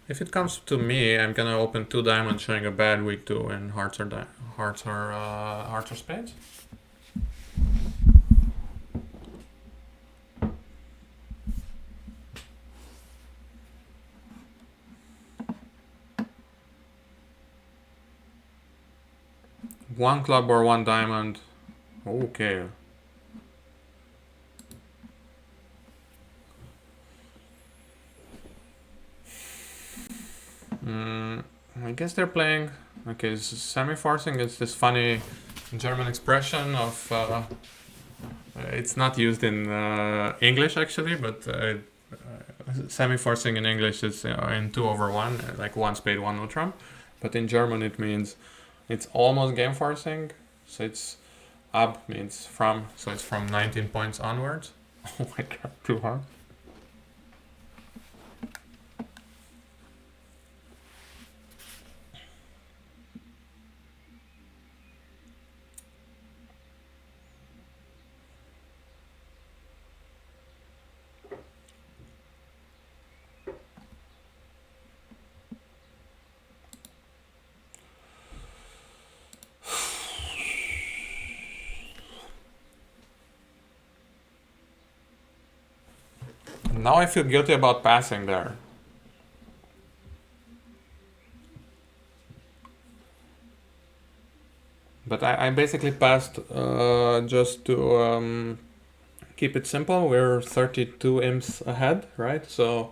If it comes to me, I'm gonna open 2 diamonds showing a bad week 2 and hearts or spades. One club or 1 diamond. Okay. I guess they're playing. Okay, semi-forcing is this funny German expression of. It's not used in English actually, but semi-forcing in English is in 2/1, like 1 spade, 1 neutrum. But in German it means it's almost game forcing. So it's ab means from, so it's from 19 points onwards. Oh my god, too hard. Now I feel guilty about passing there. But I basically passed just to keep it simple. We're 32 imps ahead, right? So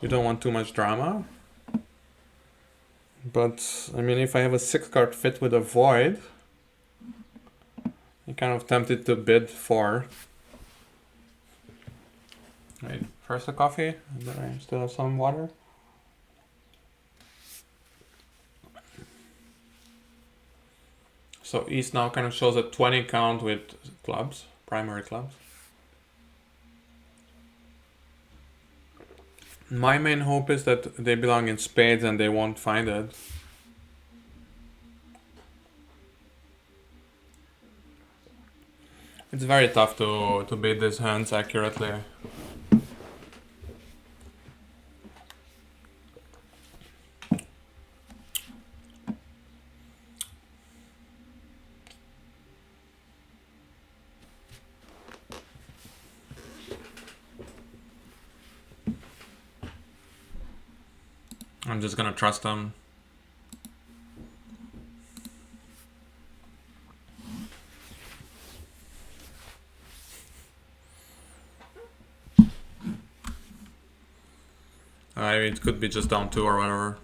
you don't want too much drama. But, I mean, if I have a 6-card fit with a void, I'm kind of tempted to bid for Wait, first a coffee, and then I still have some water. So East now kind of shows a 20 count with clubs, primary clubs. My main hope is that they belong in spades and they won't find it. It's very tough to beat these hands accurately. I'm just gonna trust them. It could be just down 2 or whatever.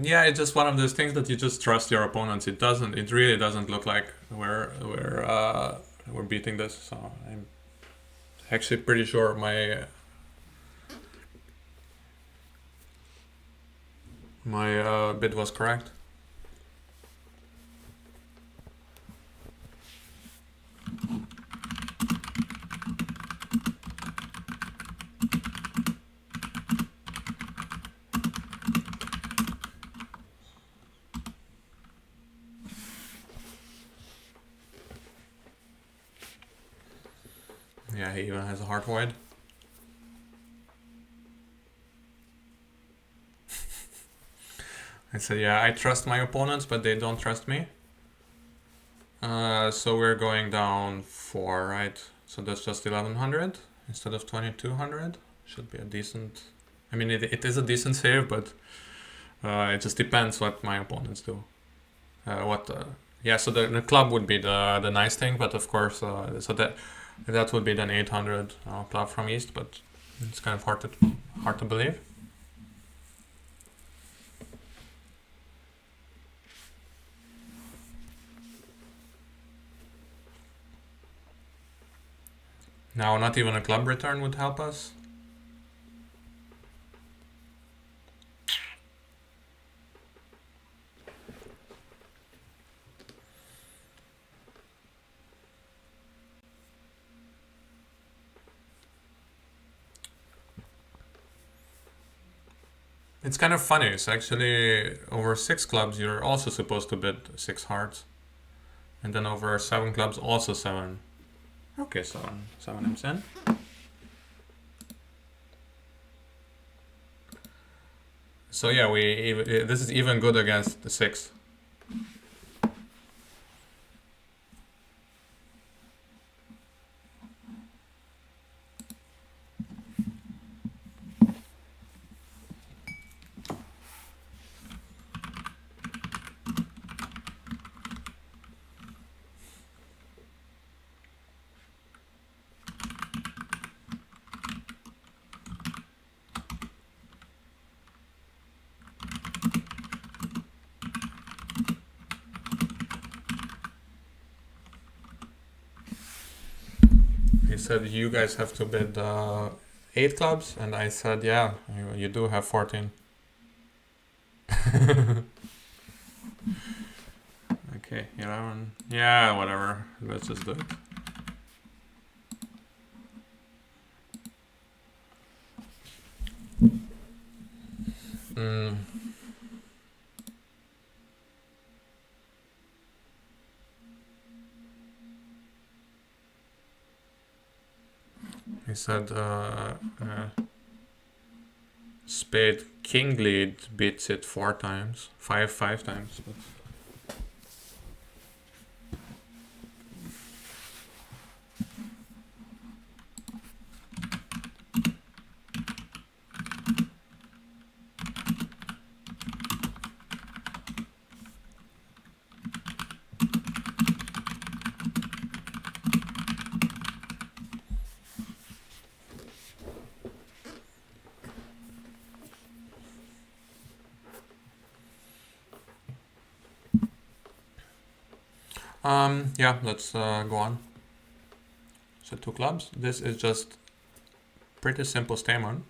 Yeah, it's just one of those things that you just trust your opponents. It really doesn't look like we're beating this. So I'm actually pretty sure my bid was correct. Yeah, he even has a heart void. I said, yeah, I trust my opponents, but they don't trust me. So we're going down 4, right? So that's just 1100 instead of 2200. Should be a decent... I mean, it is a decent save, but it just depends what my opponents do. Yeah, so the club would be the nice thing, but of course, so that would be then 800 club from East, but it's kind of hard to believe. Now, not even a club return would help us. It's kind of funny. It's actually over 6 clubs, you're also supposed to bid 6 hearts. And then over 7 clubs, also 7. Okay, 7 M's in. So yeah, this is even good against the 6. He said you guys have to bid 8 clubs, and I said, yeah, you do have 14. Okay, 11. Yeah, whatever. Let's just do it. He said spade king lead beats it 4 times, 5 times. But Yeah, let's go on. So 2 clubs. This is just pretty simple stamen.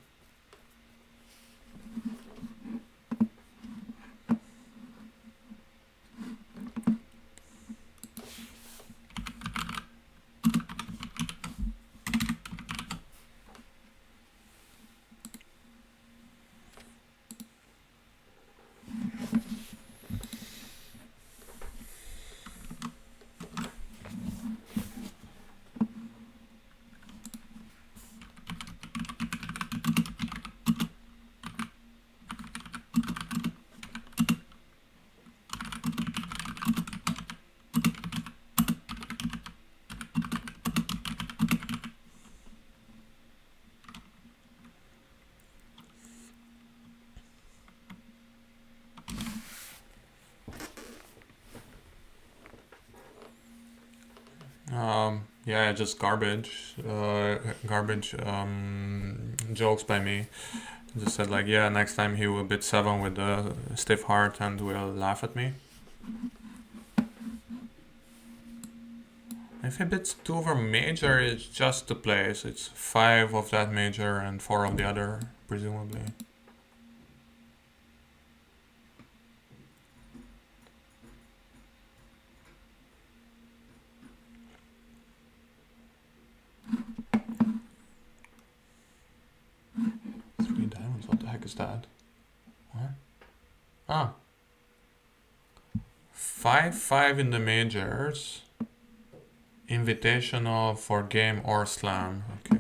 Yeah, just garbage, jokes by me. Just said like, yeah, next time he will bid 7 with a stiff heart and will laugh at me. If he bids 2 over major, it's just to play, so it's 5 of that major and 4 of the other, presumably. Three diamonds, what the heck is that? What? Ah. 5-5 in the majors. Invitational for game or slam. Okay.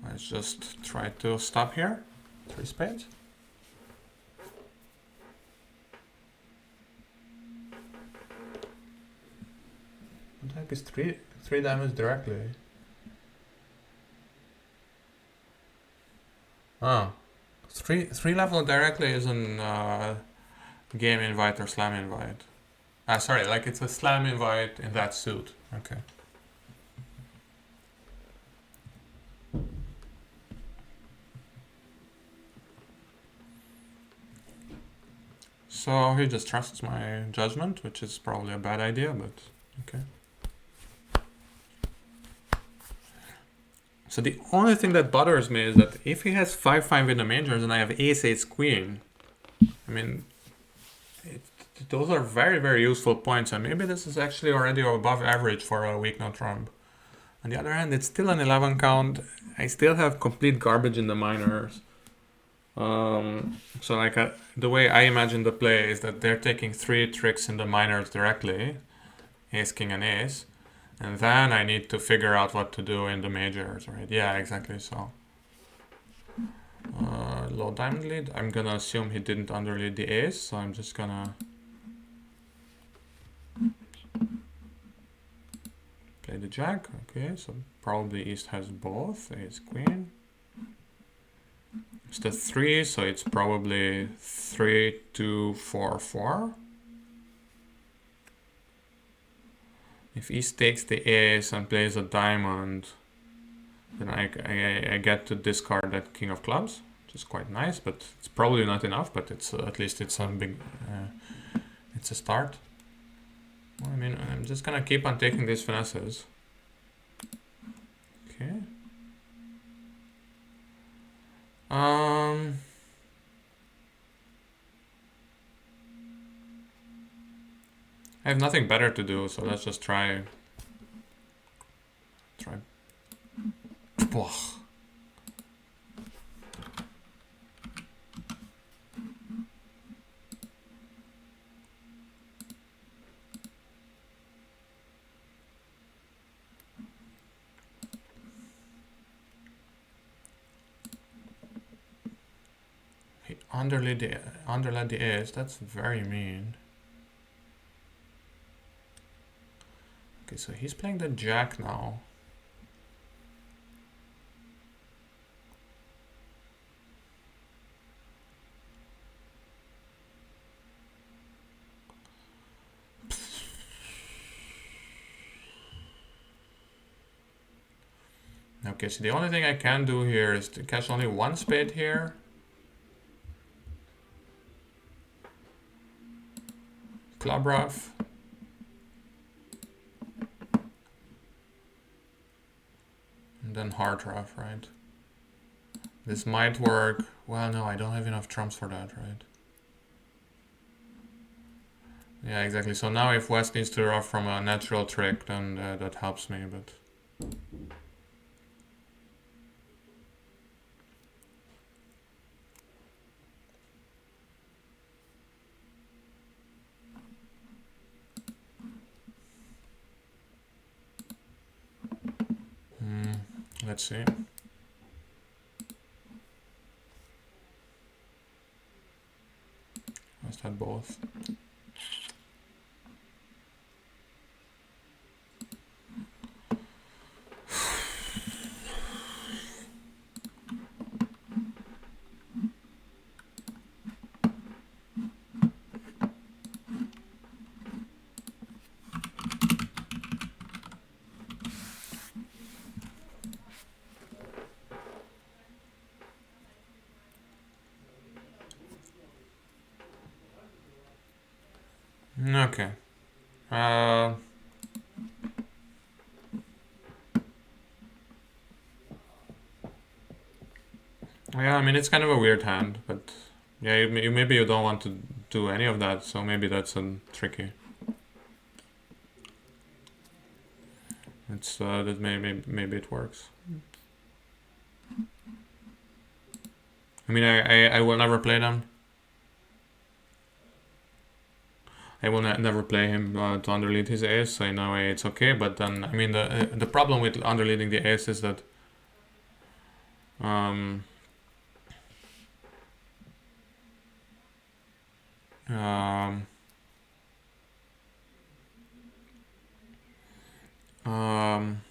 Let's just try to stop here. 3 spades. What the heck is three diamonds directly? Oh. Three level directly is an game invite or slam invite. Sorry, like it's a slam invite in that suit. Okay. So he just trusts my judgment, which is probably a bad idea, but okay. So the only thing that bothers me is that if he has 5-5 in the majors and I have ace queen, I mean, those are very, very useful points, and maybe this is actually already above average for a weak note trump. On the other hand, it's still an 11 count. I still have complete garbage in the minors. So like the way I imagine the play is that they're taking 3 tricks in the minors directly, ace, king, and ace, and then I need to figure out what to do in the majors, right? Yeah, exactly. So low diamond lead. I'm gonna assume he didn't underlead the ace, so I'm just gonna play the jack. Okay, so probably East has both, ace, queen. It's the 3, so it's probably 3, 2, 4, 4. If East takes the ace and plays a diamond, then I get to discard that king of clubs, which is quite nice, but it's probably not enough, but it's at least it's a big, it's a start. Well, I mean, I'm just gonna keep on taking these finesses. Okay. I have nothing better to do, so let's just try. He underled the ace. That's very mean. Okay, so he's playing the jack now. Okay, so the only thing I can do here is to catch only 1 spade here. club rough. And then heart rough, right? This might work. Well, no, I don't have enough trumps for that, right? Yeah, exactly. So now if West needs to rough from a natural trick, then that helps me, but... let's see. West had both. Okay. Yeah, I mean, it's kind of a weird hand, but yeah, maybe you don't want to do any of that, so maybe that's tricky. It's that maybe it works. I mean, I will never play them. I will never play him to underlead his ace, so in a way it's okay. But then, I mean, the problem with underleading the ace is that um, um, um,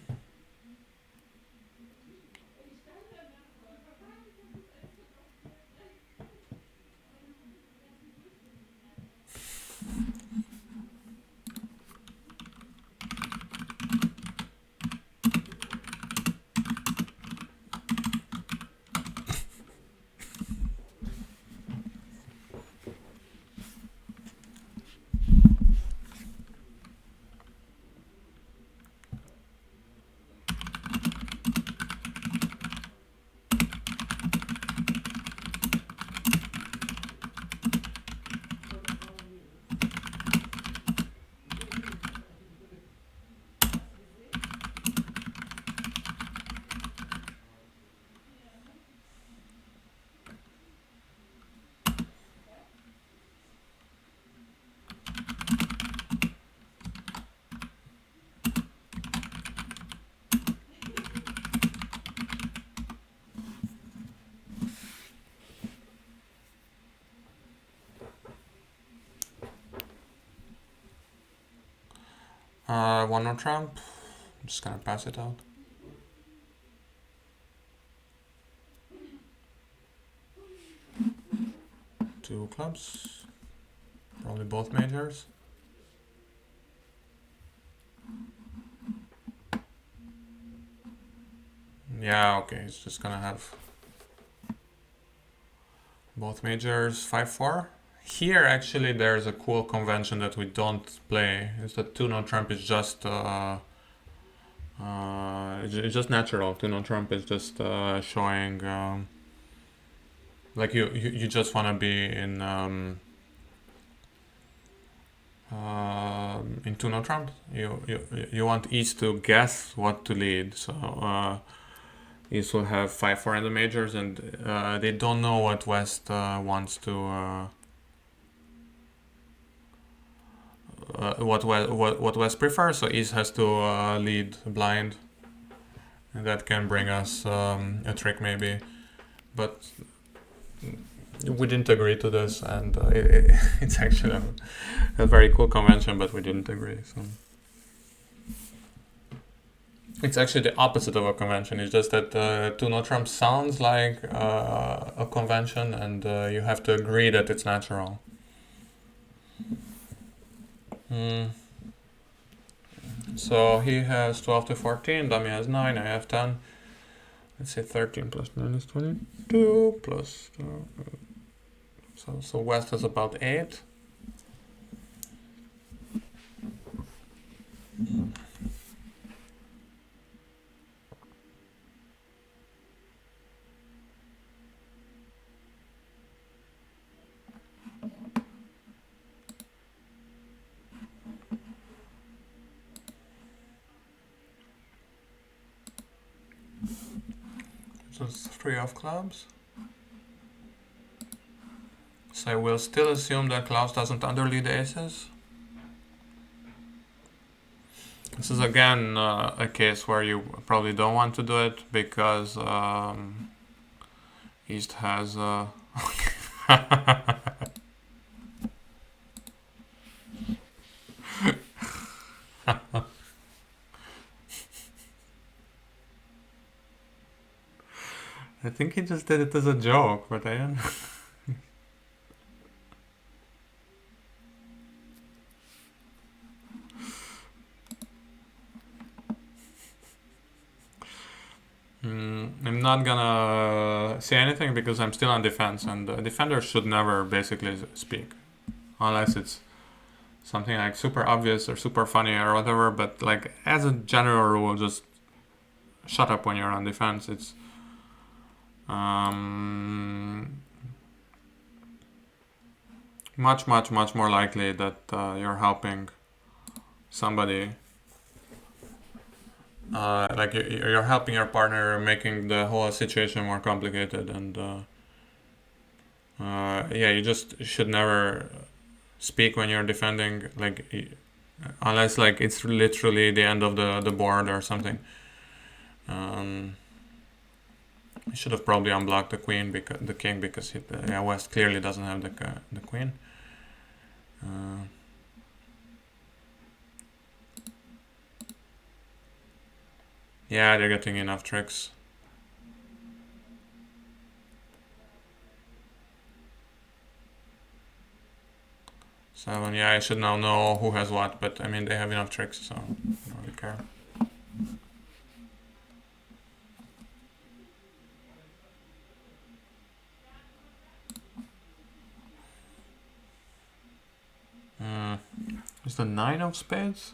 one more trump. I'm just gonna pass it out. Two clubs, probably both majors. Yeah, okay, it's just gonna have both majors, 5-4. Here, actually, there's a cool convention that we don't play. It's that 2-no trump is just it's just natural. 2-no trump is just showing like you just want to be in 2-no trump. You want each to guess what to lead. So East will have 5-4 in the majors, and they don't know what West wants to. What West prefers, so East has to lead blind, and that can bring us a trick maybe, but we didn't agree to this, and it's actually a very cool convention, but we didn't agree. So it's actually the opposite of a convention. It's just that 2-no trump sounds like a convention, and you have to agree that it's natural. So he has 12 to 14, dummy has 9, I have 10. Let's say 13 plus 9 is 22, plus... so West has about 8. So it's 3 of clubs. So I will still assume that Klaus doesn't underlead aces. This is again a case where you probably don't want to do it because East has I think he just did it as a joke, but I don't. I'm not gonna say anything because I'm still on defense, and defenders should never basically speak, unless it's something like super obvious or super funny or whatever. But like as a general rule, just shut up when you're on defense. It's much more likely that you're helping somebody. Like you're helping your partner, making the whole situation more complicated, and yeah, you just should never speak when you're defending, like unless like it's literally the end of the board or something. I should have probably unblocked the queen because the king because West clearly doesn't have the queen. Yeah, they're getting enough tricks. Seven, yeah, I should now know who has what, but I mean they have enough tricks, so I don't really care. Is the 9 of spades?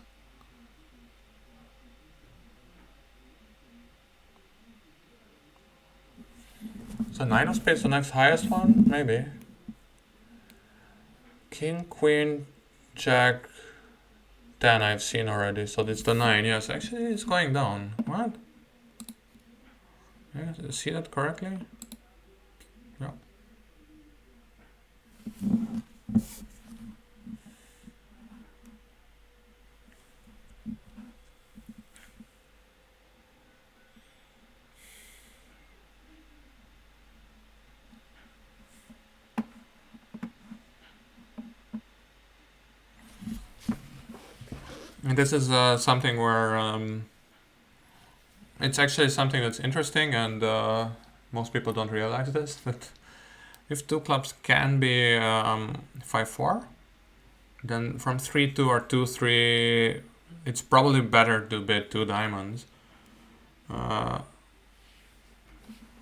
Is the 9 of spades the next highest one? Maybe. King, queen, jack, 10 I've seen already, so it's the 9. Yes, actually it's going down. What? Yeah, did I see that correctly? Yeah. And this is something where it's actually something that's interesting, and most people don't realize this, that if two clubs can be 5-4, then from 3-2 or 2-3, it's probably better to bet 2 diamonds. And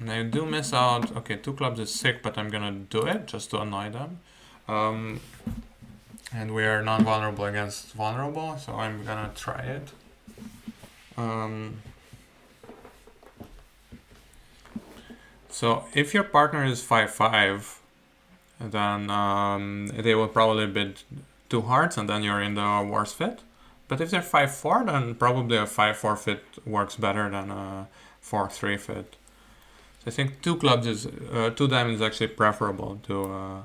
I do miss out. Okay, 2 clubs is sick, but I'm gonna do it just to annoy them. And we are non-vulnerable against vulnerable, so I'm gonna try it. So if your partner is 5-5, then they will probably bid 2 hearts, and then you're in the worst fit. But if they're 5-4, then probably a 5-4 fit works better than a 4-3 fit. So I think 2 clubs is 2 diamonds is actually preferable to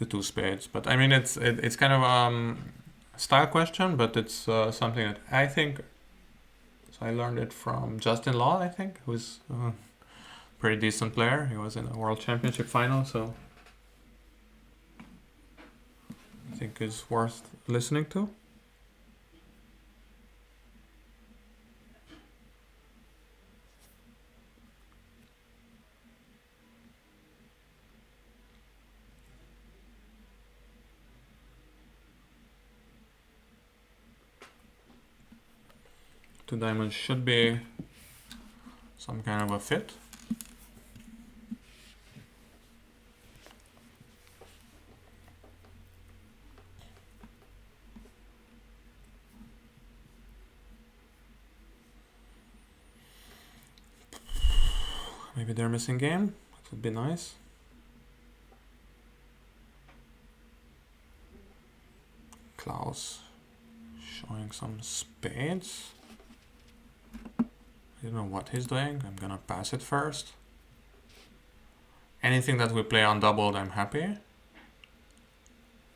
2 spades. But I mean, it's kind of a style question, but it's something that I think. So I learned it from Justin Law, I think, who's a pretty decent player. He was in a World Championship final, so I think it's worth listening to. Two diamonds should be some kind of a fit. Maybe they're missing game. That would be nice. Klaus showing some spades. I don't know what he's doing. I'm gonna pass it first. anything that we play undoubled, I'm happy.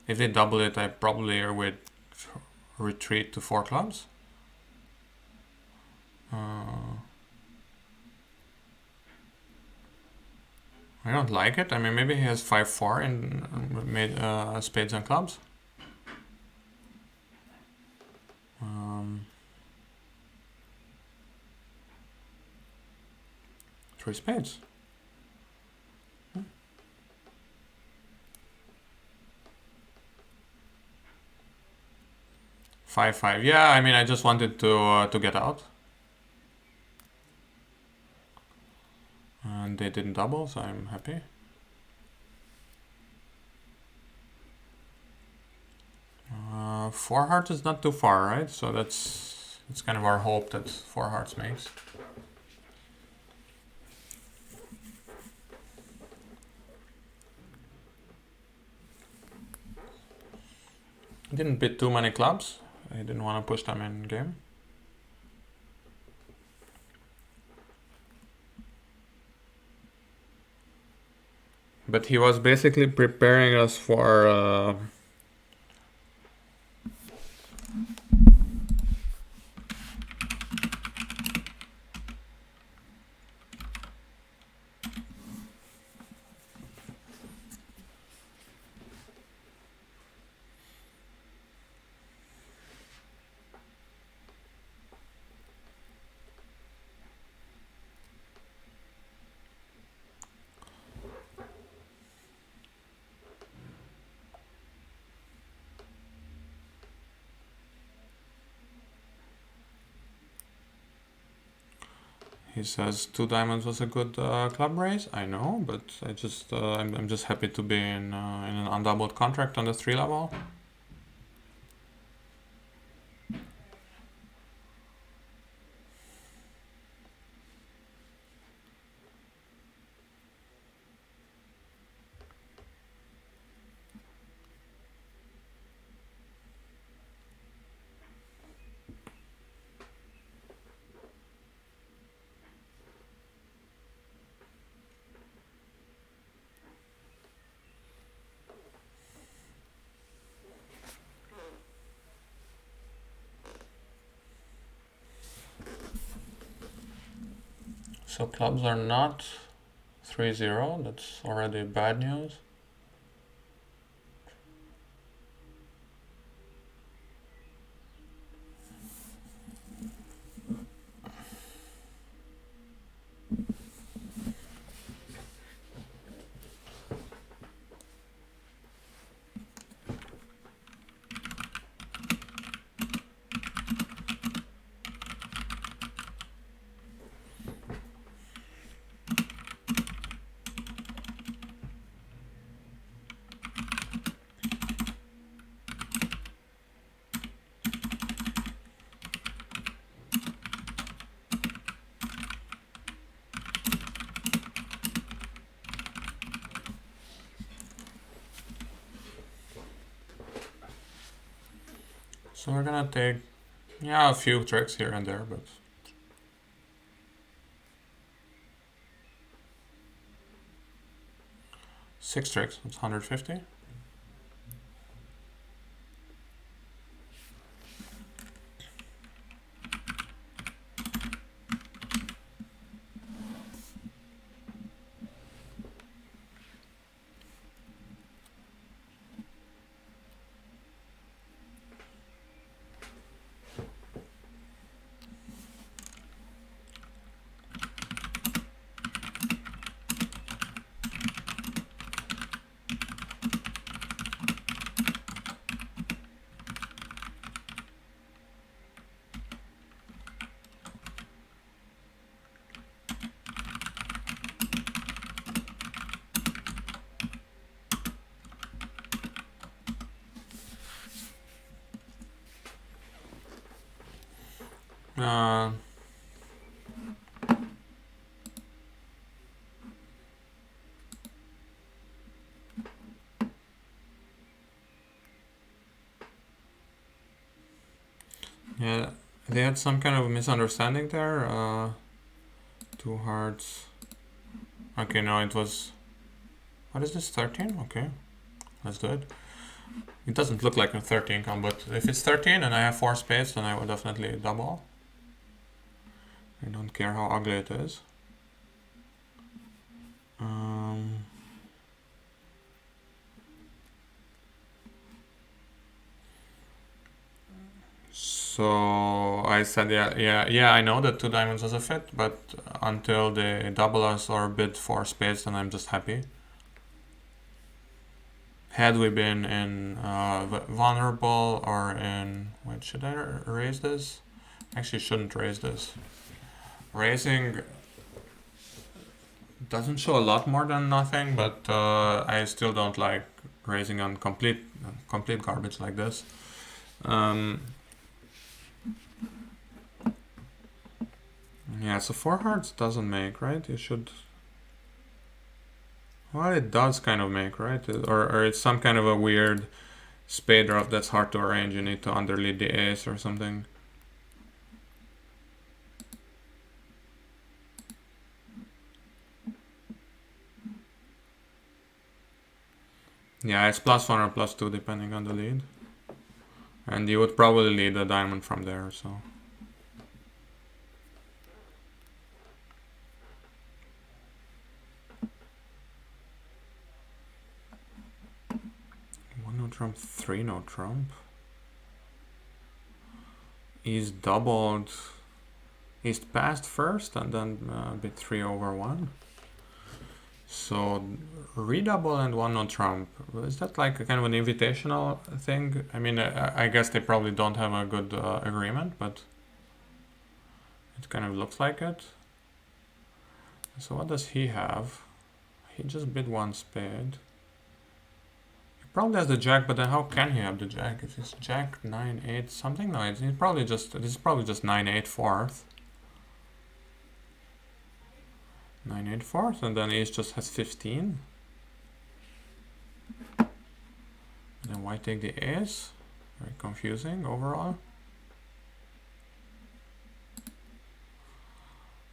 If they double it, I probably would retreat to 4 clubs. I don't like it. I mean, maybe he has 5-4 in spades and clubs. Three spades. 5-5. Yeah, I mean, I just wanted to get out. And they didn't double, so I'm happy. Four hearts is not too far, right? So that's kind of our hope that 4 hearts makes. Didn't bid too many clubs. I didn't want to push them in game. But he was basically preparing us for he says 2 diamonds was a good club raise. I know, but I'm just happy to be in an undoubled contract on the 3 level. So clubs are not 3-0. That's already bad news. So we're gonna take, yeah, a few tricks here and there, but six tricks, that's 150. Uh, yeah, they had some kind of misunderstanding there. 2 hearts. Okay, no, it was What is this, 13? Okay, let's do it. It doesn't look like a 13 come, but if it's 13 and I have 4 spades, then I will definitely double. I don't care how ugly it is. So I said, yeah, I know that 2 diamonds was a fit, but until they double us or bid 4 spades, then I'm just happy. Had we been in vulnerable or in... Wait, should I raise this? Actually, shouldn't raise this. Raising doesn't show a lot more than nothing, but I still don't like raising on complete garbage like this. Yeah, so 4 hearts doesn't make, right? You should... Well, it does kind of make, right? Or it's some kind of a weird spade drop that's hard to arrange. You need to underlead the ace or something. Yeah, it's +1 or +2 depending on the lead. And you would probably lead a diamond from there, so... No trump, 3 no trump. He's doubled. He's passed first and then bid 3 over 1. So redouble and 1 no trump. Is that like a kind of an invitational thing? I mean, I guess they probably don't have a good agreement, but it kind of looks like it. So what does he have? He just bid 1 spade. Probably has the jack, but then how can he have the jack? If it's jack 9-8 something? No, it's probably just this is probably just 9-8 fourth. 9-8 fourth, and then ace just has 15. Then why take the ace? Very confusing overall.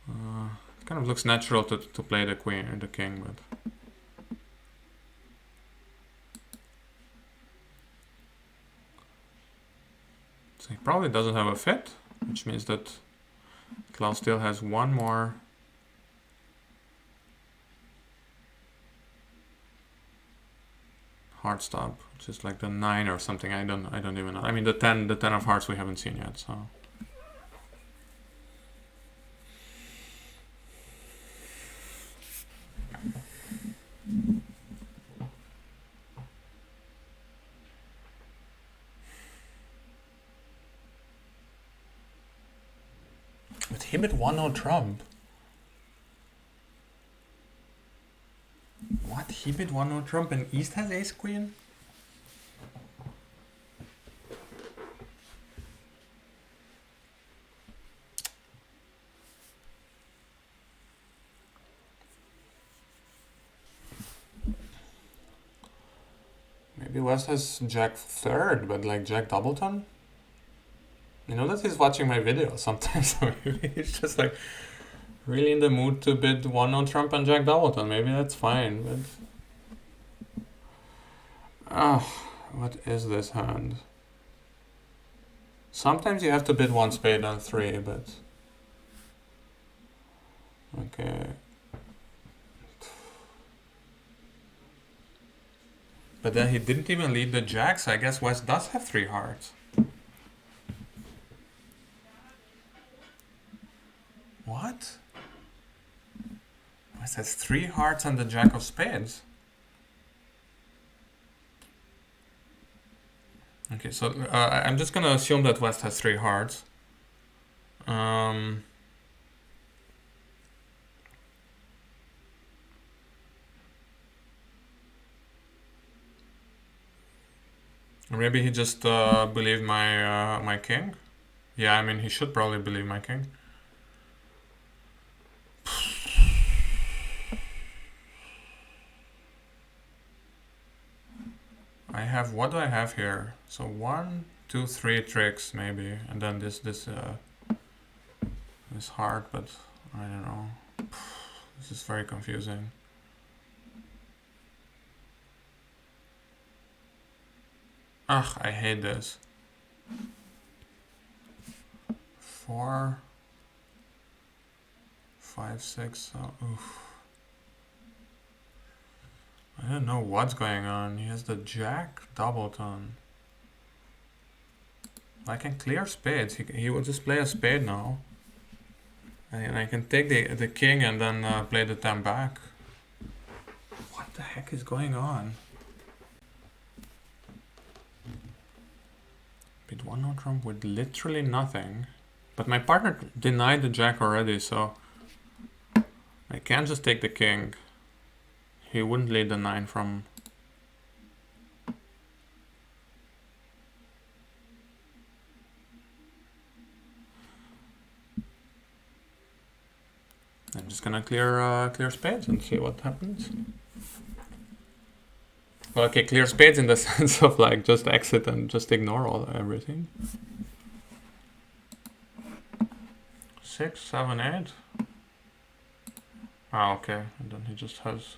It kind of looks natural to play the queen and the king, but. He probably doesn't have a fit, which means that Klaus still has 1 more hard stop, which is like the 9 or something. I don't even know. I mean the 10 of hearts we haven't seen yet, so. But he bid 1 no trump. What? He bid 1 no trump and East has ace queen? Maybe West has jack third, but like jack doubleton? You know that he's watching my video sometimes, so he's just like really in the mood to bid 1 no trump and jack doubleton. Maybe that's fine, but... what is this hand? Sometimes you have to bid 1 spade on 3, but... Okay. But then he didn't even lead the jack, so I guess West does have 3 hearts. What? West has 3 hearts and the jack of spades. Okay, so I'm just gonna assume that West has 3 hearts. Maybe he just believed my my king. Yeah, I mean he should probably believe my king. I have, what do I have here? So 1, 2, 3 tricks maybe, and then this hard, but I don't know. This is very confusing. Ugh, I hate this. 4, 5, 6. Oof. I don't know what's going on. He has the jack doubleton. I can clear spades. He will just play a spade now. And I can take the king and then play the 10 back. What the heck is going on? Bid 1 no trump with literally nothing. But my partner denied the jack already, so I can't just take the king. He wouldn't lead the 9 from... I'm just gonna clear spades and see what happens. Well, okay, clear spades in the sense of like just exit and just ignore everything. 6, 7, 8. Ah, okay, and then he just has...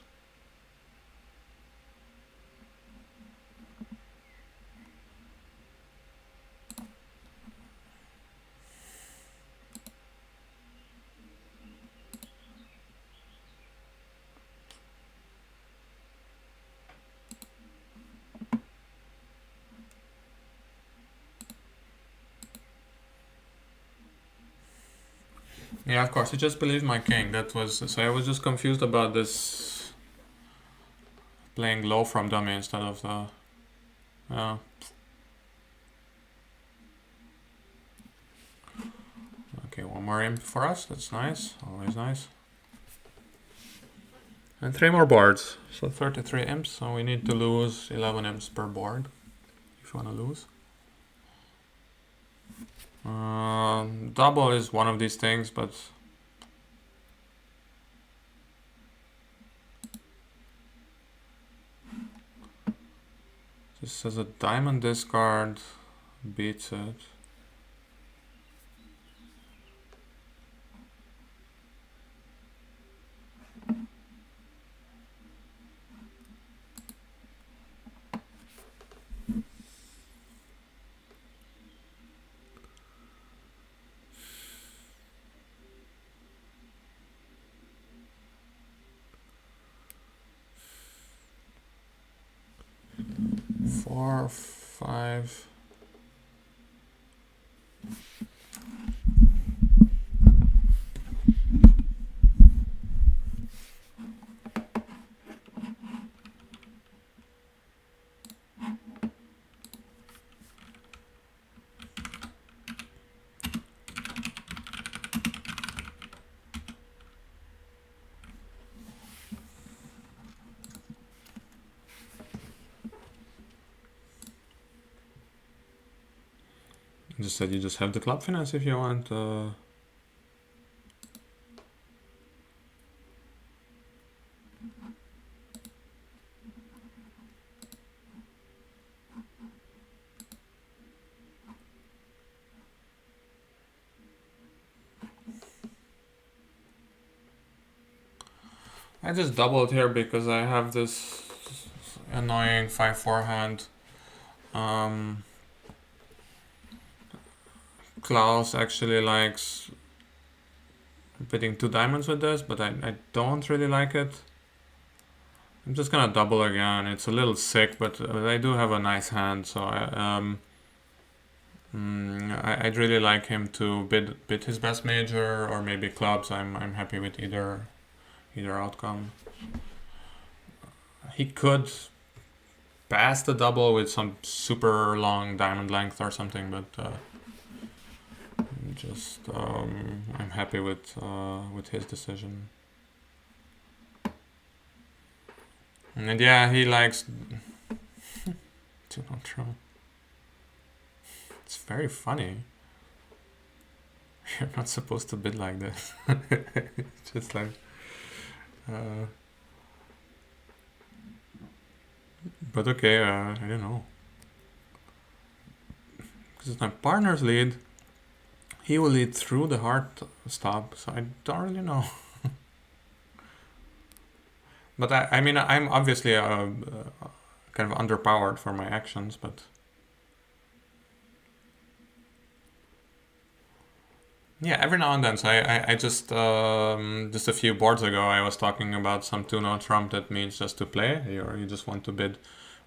Yeah, of course, he just believed my king. That was... So I was just confused about this... playing low from dummy instead of the... Okay, one more imp for us. That's nice. Always nice. And 3 more boards. So 33 imps. So we need to lose 11 imps per board. If you want to lose. Double is one of these things, but... This says a diamond discard beats it. Four, 5. Just said you just have the club finesse if you want. I just doubled here because I have this annoying 5-4 hand. Klaus actually likes bidding 2 diamonds with this, but I don't really like it. I'm just gonna double again. It's a little sick, but I do have a nice hand, so I'd really like him to bid his best major or maybe clubs. I'm happy with either outcome. He could pass the double with some super long diamond length or something, but I'm happy with his decision. And yeah, he likes to not throw. It's very funny. You're not supposed to bid like this. It's just like but okay, I don't know. Because it's my partner's lead. He will lead through the hard stop, so I don't really know. But I mean, I'm obviously kind of underpowered for my actions, but Yeah, every now and then. So I just a few boards ago I was talking about some two-note trump that means just to play, or you just want to bid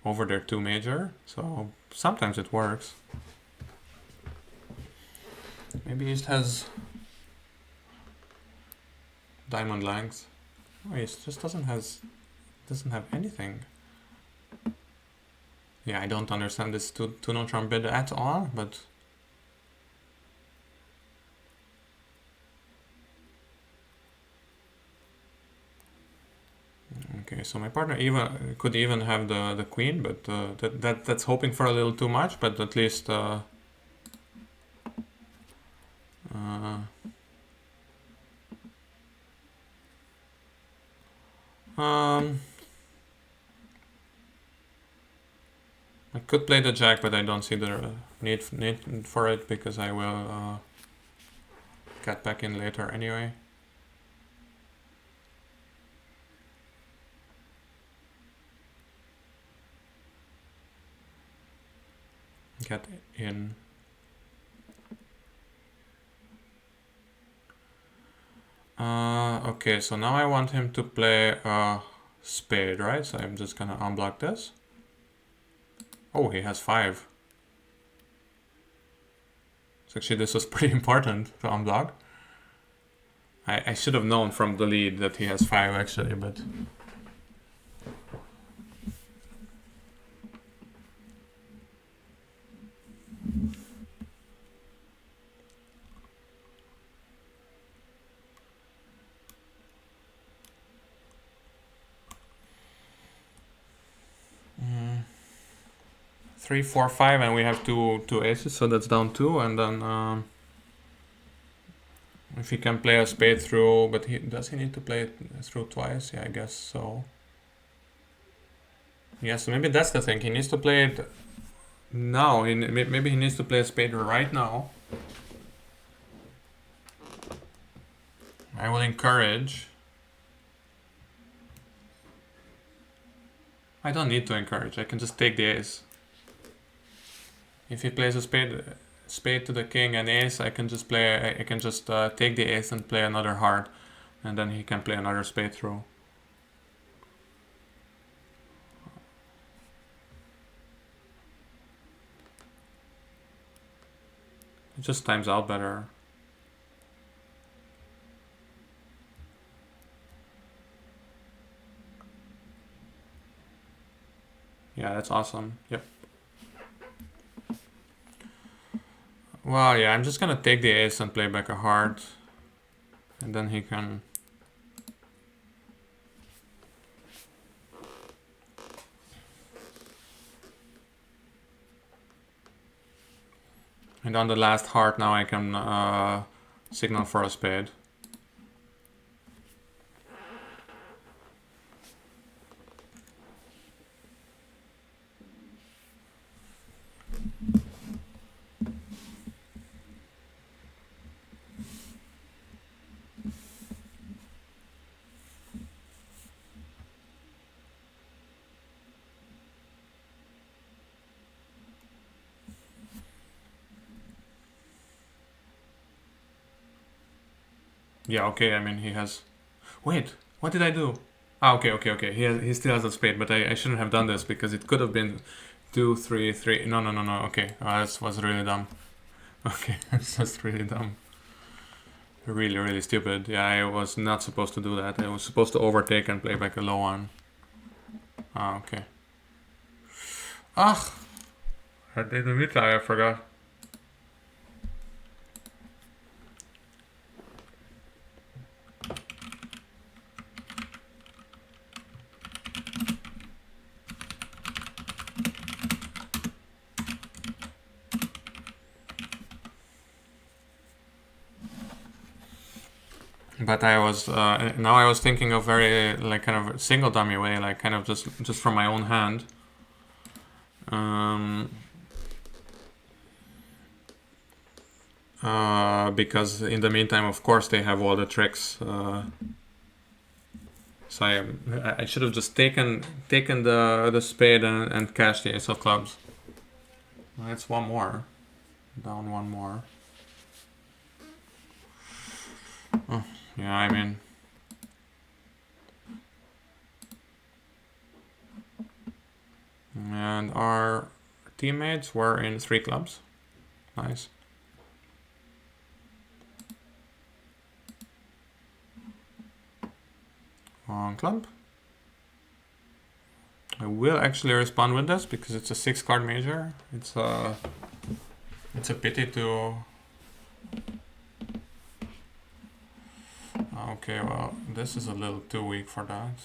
over their two major. So sometimes it works. Maybe he just has diamond length. Oh, he just doesn't have anything. Yeah, I don't understand this two-note trump bid at all, but. Okay, so my partner even could even have the queen, but that's hoping for a little too much. But at least I could play the jack, but I don't see the need for it because I will get back in later anyway. Get in. Okay, so now I want him to play a spade, right? So I'm just gonna unblock this. Oh, he has 5. So actually this was pretty important to unblock. I should have known from the lead that he has 5 actually, but... Mm. 3, 4, 5, and we have two aces, so that's down 2, and then if he can play a spade through, but does he need to play it through twice? Yeah, I guess so. Yeah, so maybe that's the thing. He needs to play it now. Maybe he needs to play a spade right now. I will encourage. I don't need to encourage. I can just take the ace. If he plays a spade to the king and ace, I can just take the ace and play another heart, and then he can play another spade through. It just times out better. Yeah, that's awesome. Yep. Well, yeah, I'm just gonna take the ace and play back a heart, and then he can... And on the last heart now I can signal for a spade. Yeah, okay, I mean he has... Wait, what did I do? Ah, okay. He still has a spade, but I shouldn't have done this because it could have been 2, 3, 3. No. Okay, this was really dumb. Okay, it's just really dumb. Really stupid. Yeah, I was not supposed to do that. I was supposed to overtake and play back a low one. Ah, okay. Ach! I did the retry, I forgot. But I was now I was thinking of very like kind of single dummy way, like kind of just from my own hand. Because in the meantime, of course, they have all the tricks. So I should have just taken the spade and cashed the ace of clubs. Well, it's one more, down one more. Oh, yeah, I mean... And our teammates were in 3 clubs. Nice. On club. I will actually respond with this because it's a 6-card major. It's a pity to... Okay, well, this is a little too weak for that.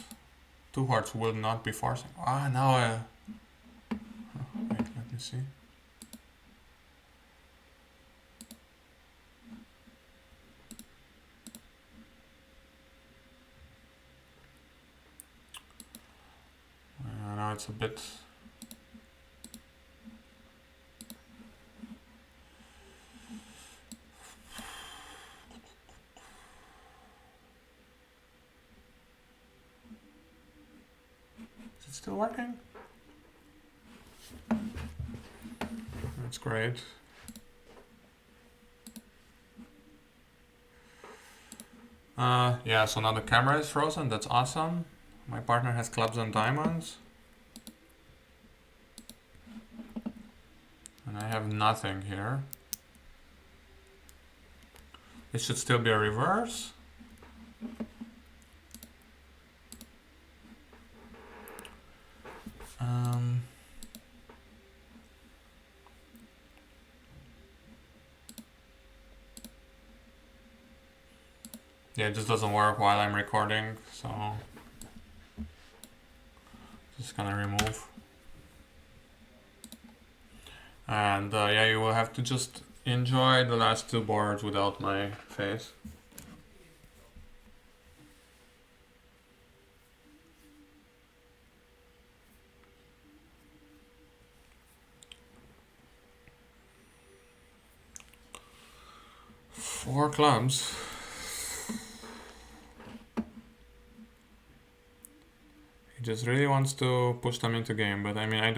2 hearts will not be forcing. Now wait, let me see. Now it's a bit... Is it still working? That's great. Yeah, so now the camera is frozen. That's awesome. My partner has clubs and diamonds. And I have nothing here. It should still be a reverse. Yeah, it just doesn't work while I'm recording, so just gonna remove. And yeah, you will have to just enjoy the last 2 boards without my face. Four clubs. He just really wants to push them into game, but I mean, I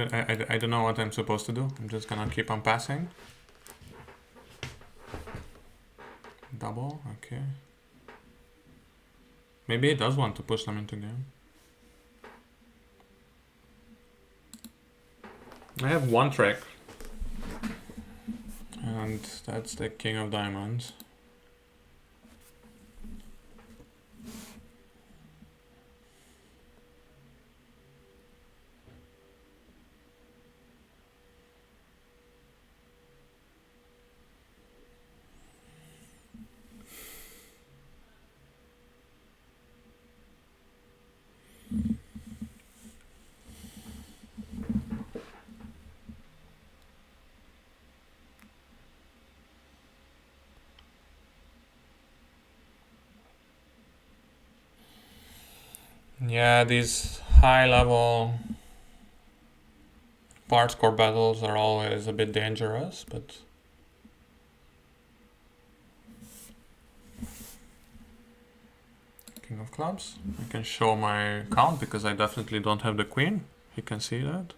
don't know what I'm supposed to do. I'm just gonna keep on passing. Double, okay. Maybe he does want to push them into game. I have 1 trick. And that's the king of diamonds. Yeah, these high-level part score battles are always a bit dangerous, but... King of clubs. I can show my count because I definitely don't have the queen. You can see that.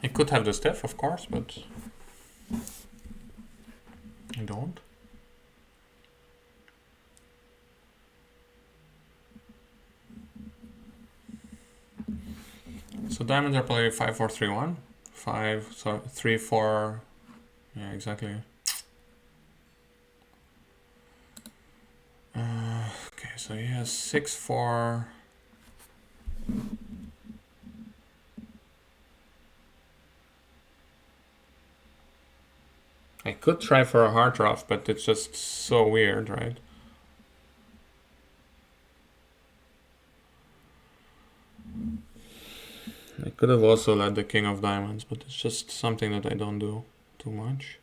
I could have the stiff, of course, but I don't. So diamonds are played 5, 4, 3, 1. 5, so 3, 4. Yeah, exactly. Okay, so he has 6, 4. I could try for a hard draft, but it's just so weird, right? I could have also led the king of diamonds, but it's just something that I don't do too much.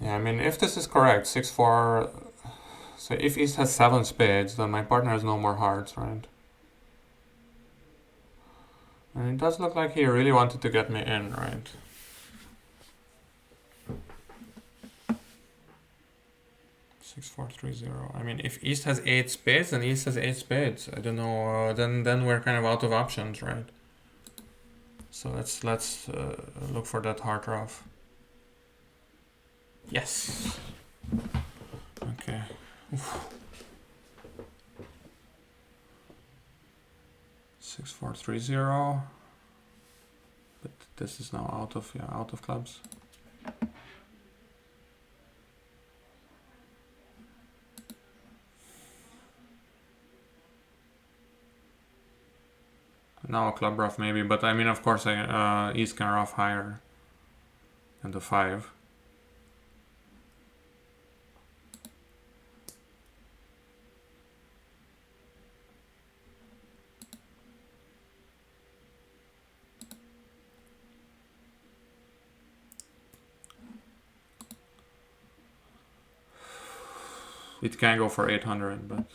Yeah, mean, if this is correct, 6-4. So if East has 7 spades, then my partner has no more hearts, right? And it does look like he really wanted to get me in, right? Six, 4, 3, 0. I mean, if East has 8 spades, then East has 8 spades. I don't know. Then we're kind of out of options, right? So let's look for that hard rough. Yes. Okay. Oof. 6, 4, 3, 0. But this is now out of clubs. Now a club rough maybe, but I mean, of course, East can rough higher than the 5. It can go for 800, but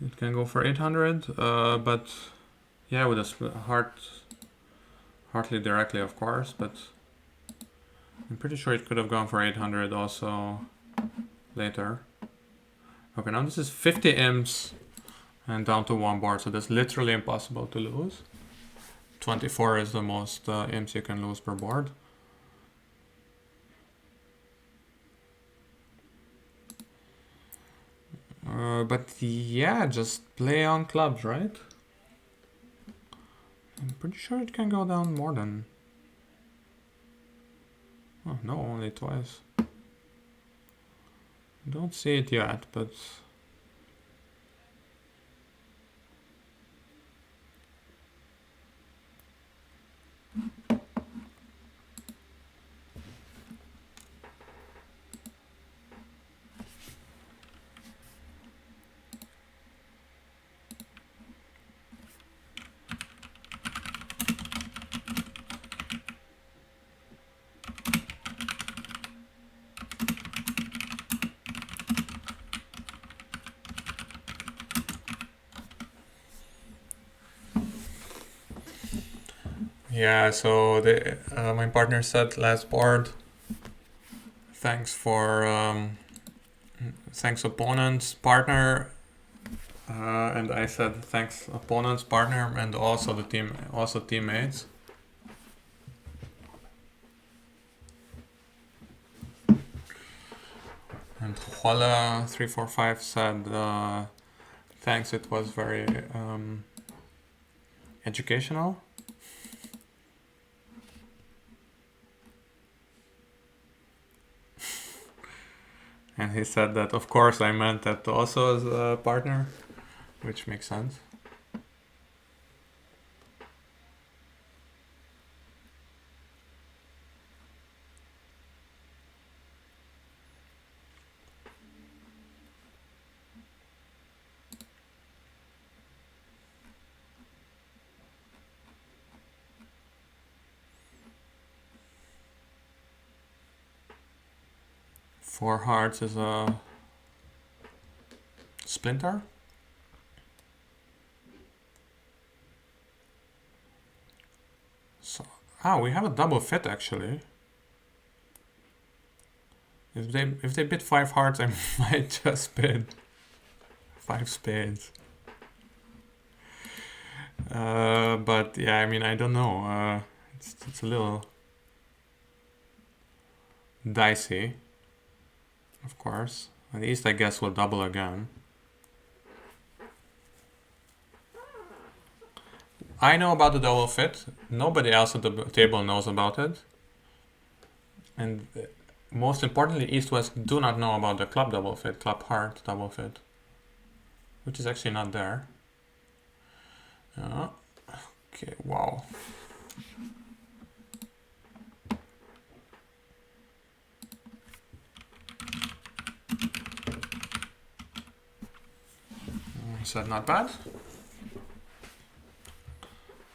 it can go for 800. But yeah, with a hardly directly, of course, but I'm pretty sure it could have gone for 800 also later. Okay, now this is 50 imps and down to 1 board, so that's literally impossible to lose. 24 is the most imps you can lose per board. But yeah, just play on clubs, right? I'm pretty sure it can go down more than... Oh, no, only twice. Don't see it yet, but... Yeah, so my partner said last board, thanks opponent's partner, and I said thanks opponent's partner and also teammates. And Hola345 said thanks, it was very educational. And he said that, of course, I meant that also as a partner, which makes sense. Four hearts is a splinter. So, we have a double fit actually. If they bid 5 hearts, I might just bid 5 spades. But yeah, I mean, I don't know. It's a little dicey. Of course. At least I guess we'll double again. I know about the double fit. Nobody else at the table knows about it. And most importantly, East-West do not know about the club double fit, club heart double fit. Which is actually not there. Okay, wow. So not bad.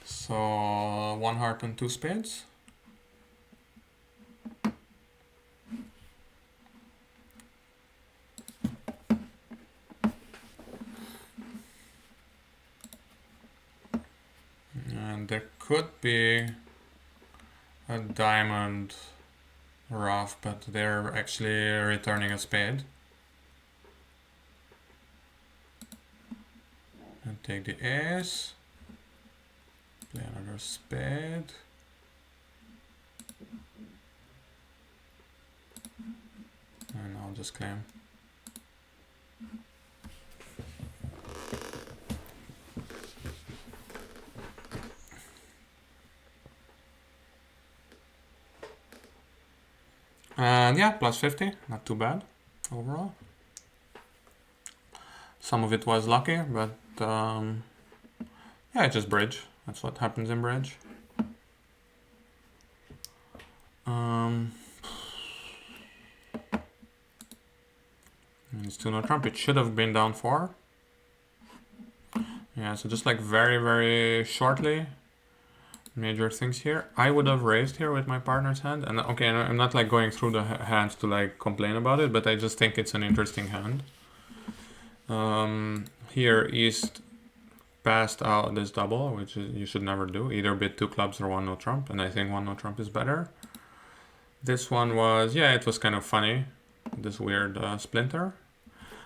So 1 heart and 2 spades. And there could be a diamond rough, but they're actually returning a spade. And take the ace. Play another spade. And I'll just claim. And yeah, plus 50, not too bad overall. Some of it was lucky, but yeah, just bridge. That's what happens in bridge. It's 2-no trump. It should have been down 4. Yeah, so just like very, very shortly. Major things here. I would have raised here with my partner's hand. And okay, I'm not like going through the hands to like complain about it, but I just think it's an interesting hand. Here, East passed out this double, which you should never do. Either bid 2 clubs or 1-no trump. And I think 1-no trump is better. This one was, yeah, it was kind of funny. This weird splinter.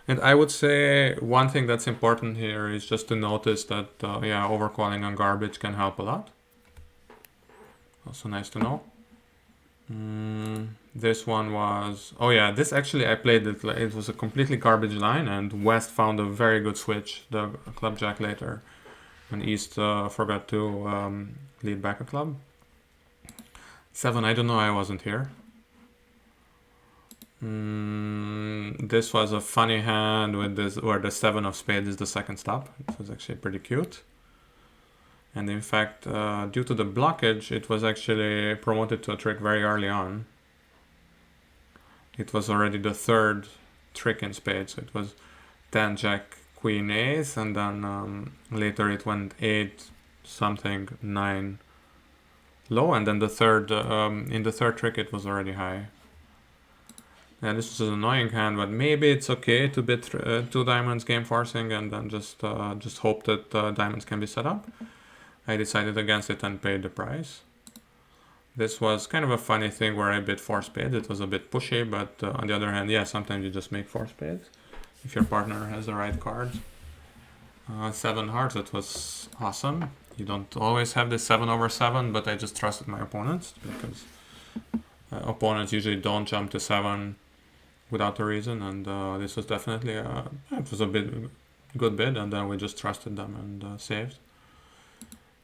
And I would say one thing that's important here is just to notice that, yeah, overcalling on garbage can help a lot. Also nice to know. This one was, oh yeah, this actually I played it, it was a completely garbage line, and West found a very good switch, the club jack later, and East forgot to lead back a club. 7, I don't know, I wasn't here. This was a funny hand with this, where the 7 of spades is the second stop. It was actually pretty cute. And in fact, due to the blockage, it was actually promoted to a trick very early on. It was already the 3rd trick in spades. So it was 10, jack, queen, ace, and then later it went 8, something, 9, low, and then the 3rd, in the 3rd trick it was already high. Yeah, this is an annoying hand, but maybe it's okay to bid 2 diamonds game forcing and then just hope that diamonds can be set up. I decided against it and paid the price. This was kind of a funny thing where I bid 4 spades. It was a bit pushy, but on the other hand, yeah, sometimes you just make 4 spades if your partner has the right cards. 7 hearts, that was awesome. You don't always have this 7/7, but I just trusted my opponents because opponents usually don't jump to 7 without a reason, and this was definitely it was a good bid, and then we just trusted them and saved.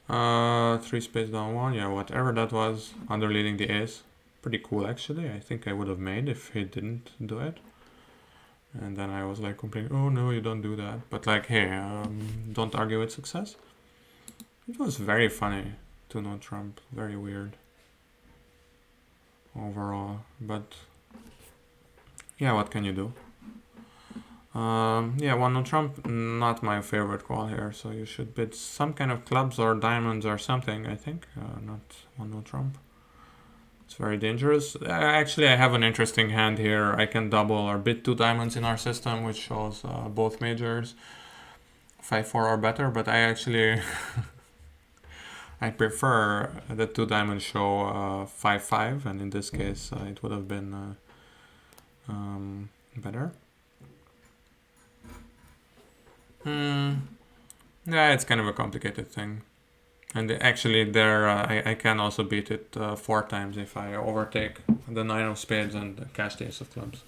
3 spades down 1, yeah, whatever that was, under leading the ace. Pretty cool actually. I think I would have made if he didn't do it. And then I was like complaining, oh no, you don't do that. But like, hey, don't argue with success. It was very funny to no trump, very weird overall, but yeah, what can you do? Yeah, 1-no trump, not my favorite call here, so you should bid some kind of clubs or diamonds or something, I think, not 1-no trump. It's very dangerous. Actually, I have an interesting hand here. I can double or bid 2 diamonds in our system, which shows both majors. 5-4 or better, but I actually I prefer the 2 diamonds show 5-5, and in this case it would have been better. Yeah, it's kind of a complicated thing. And actually there I can also beat it 4 times if I overtake the 9 of spades and cash the ace of clubs.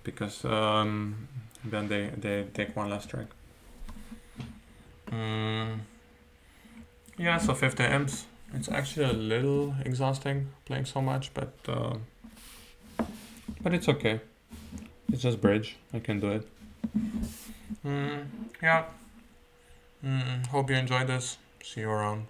Because then they take 1 less trick. Yeah, so 50 imps. It's actually a little exhausting playing so much, but it's okay. It's just bridge. I can do it. Yeah. Hope you enjoyed this. See you around.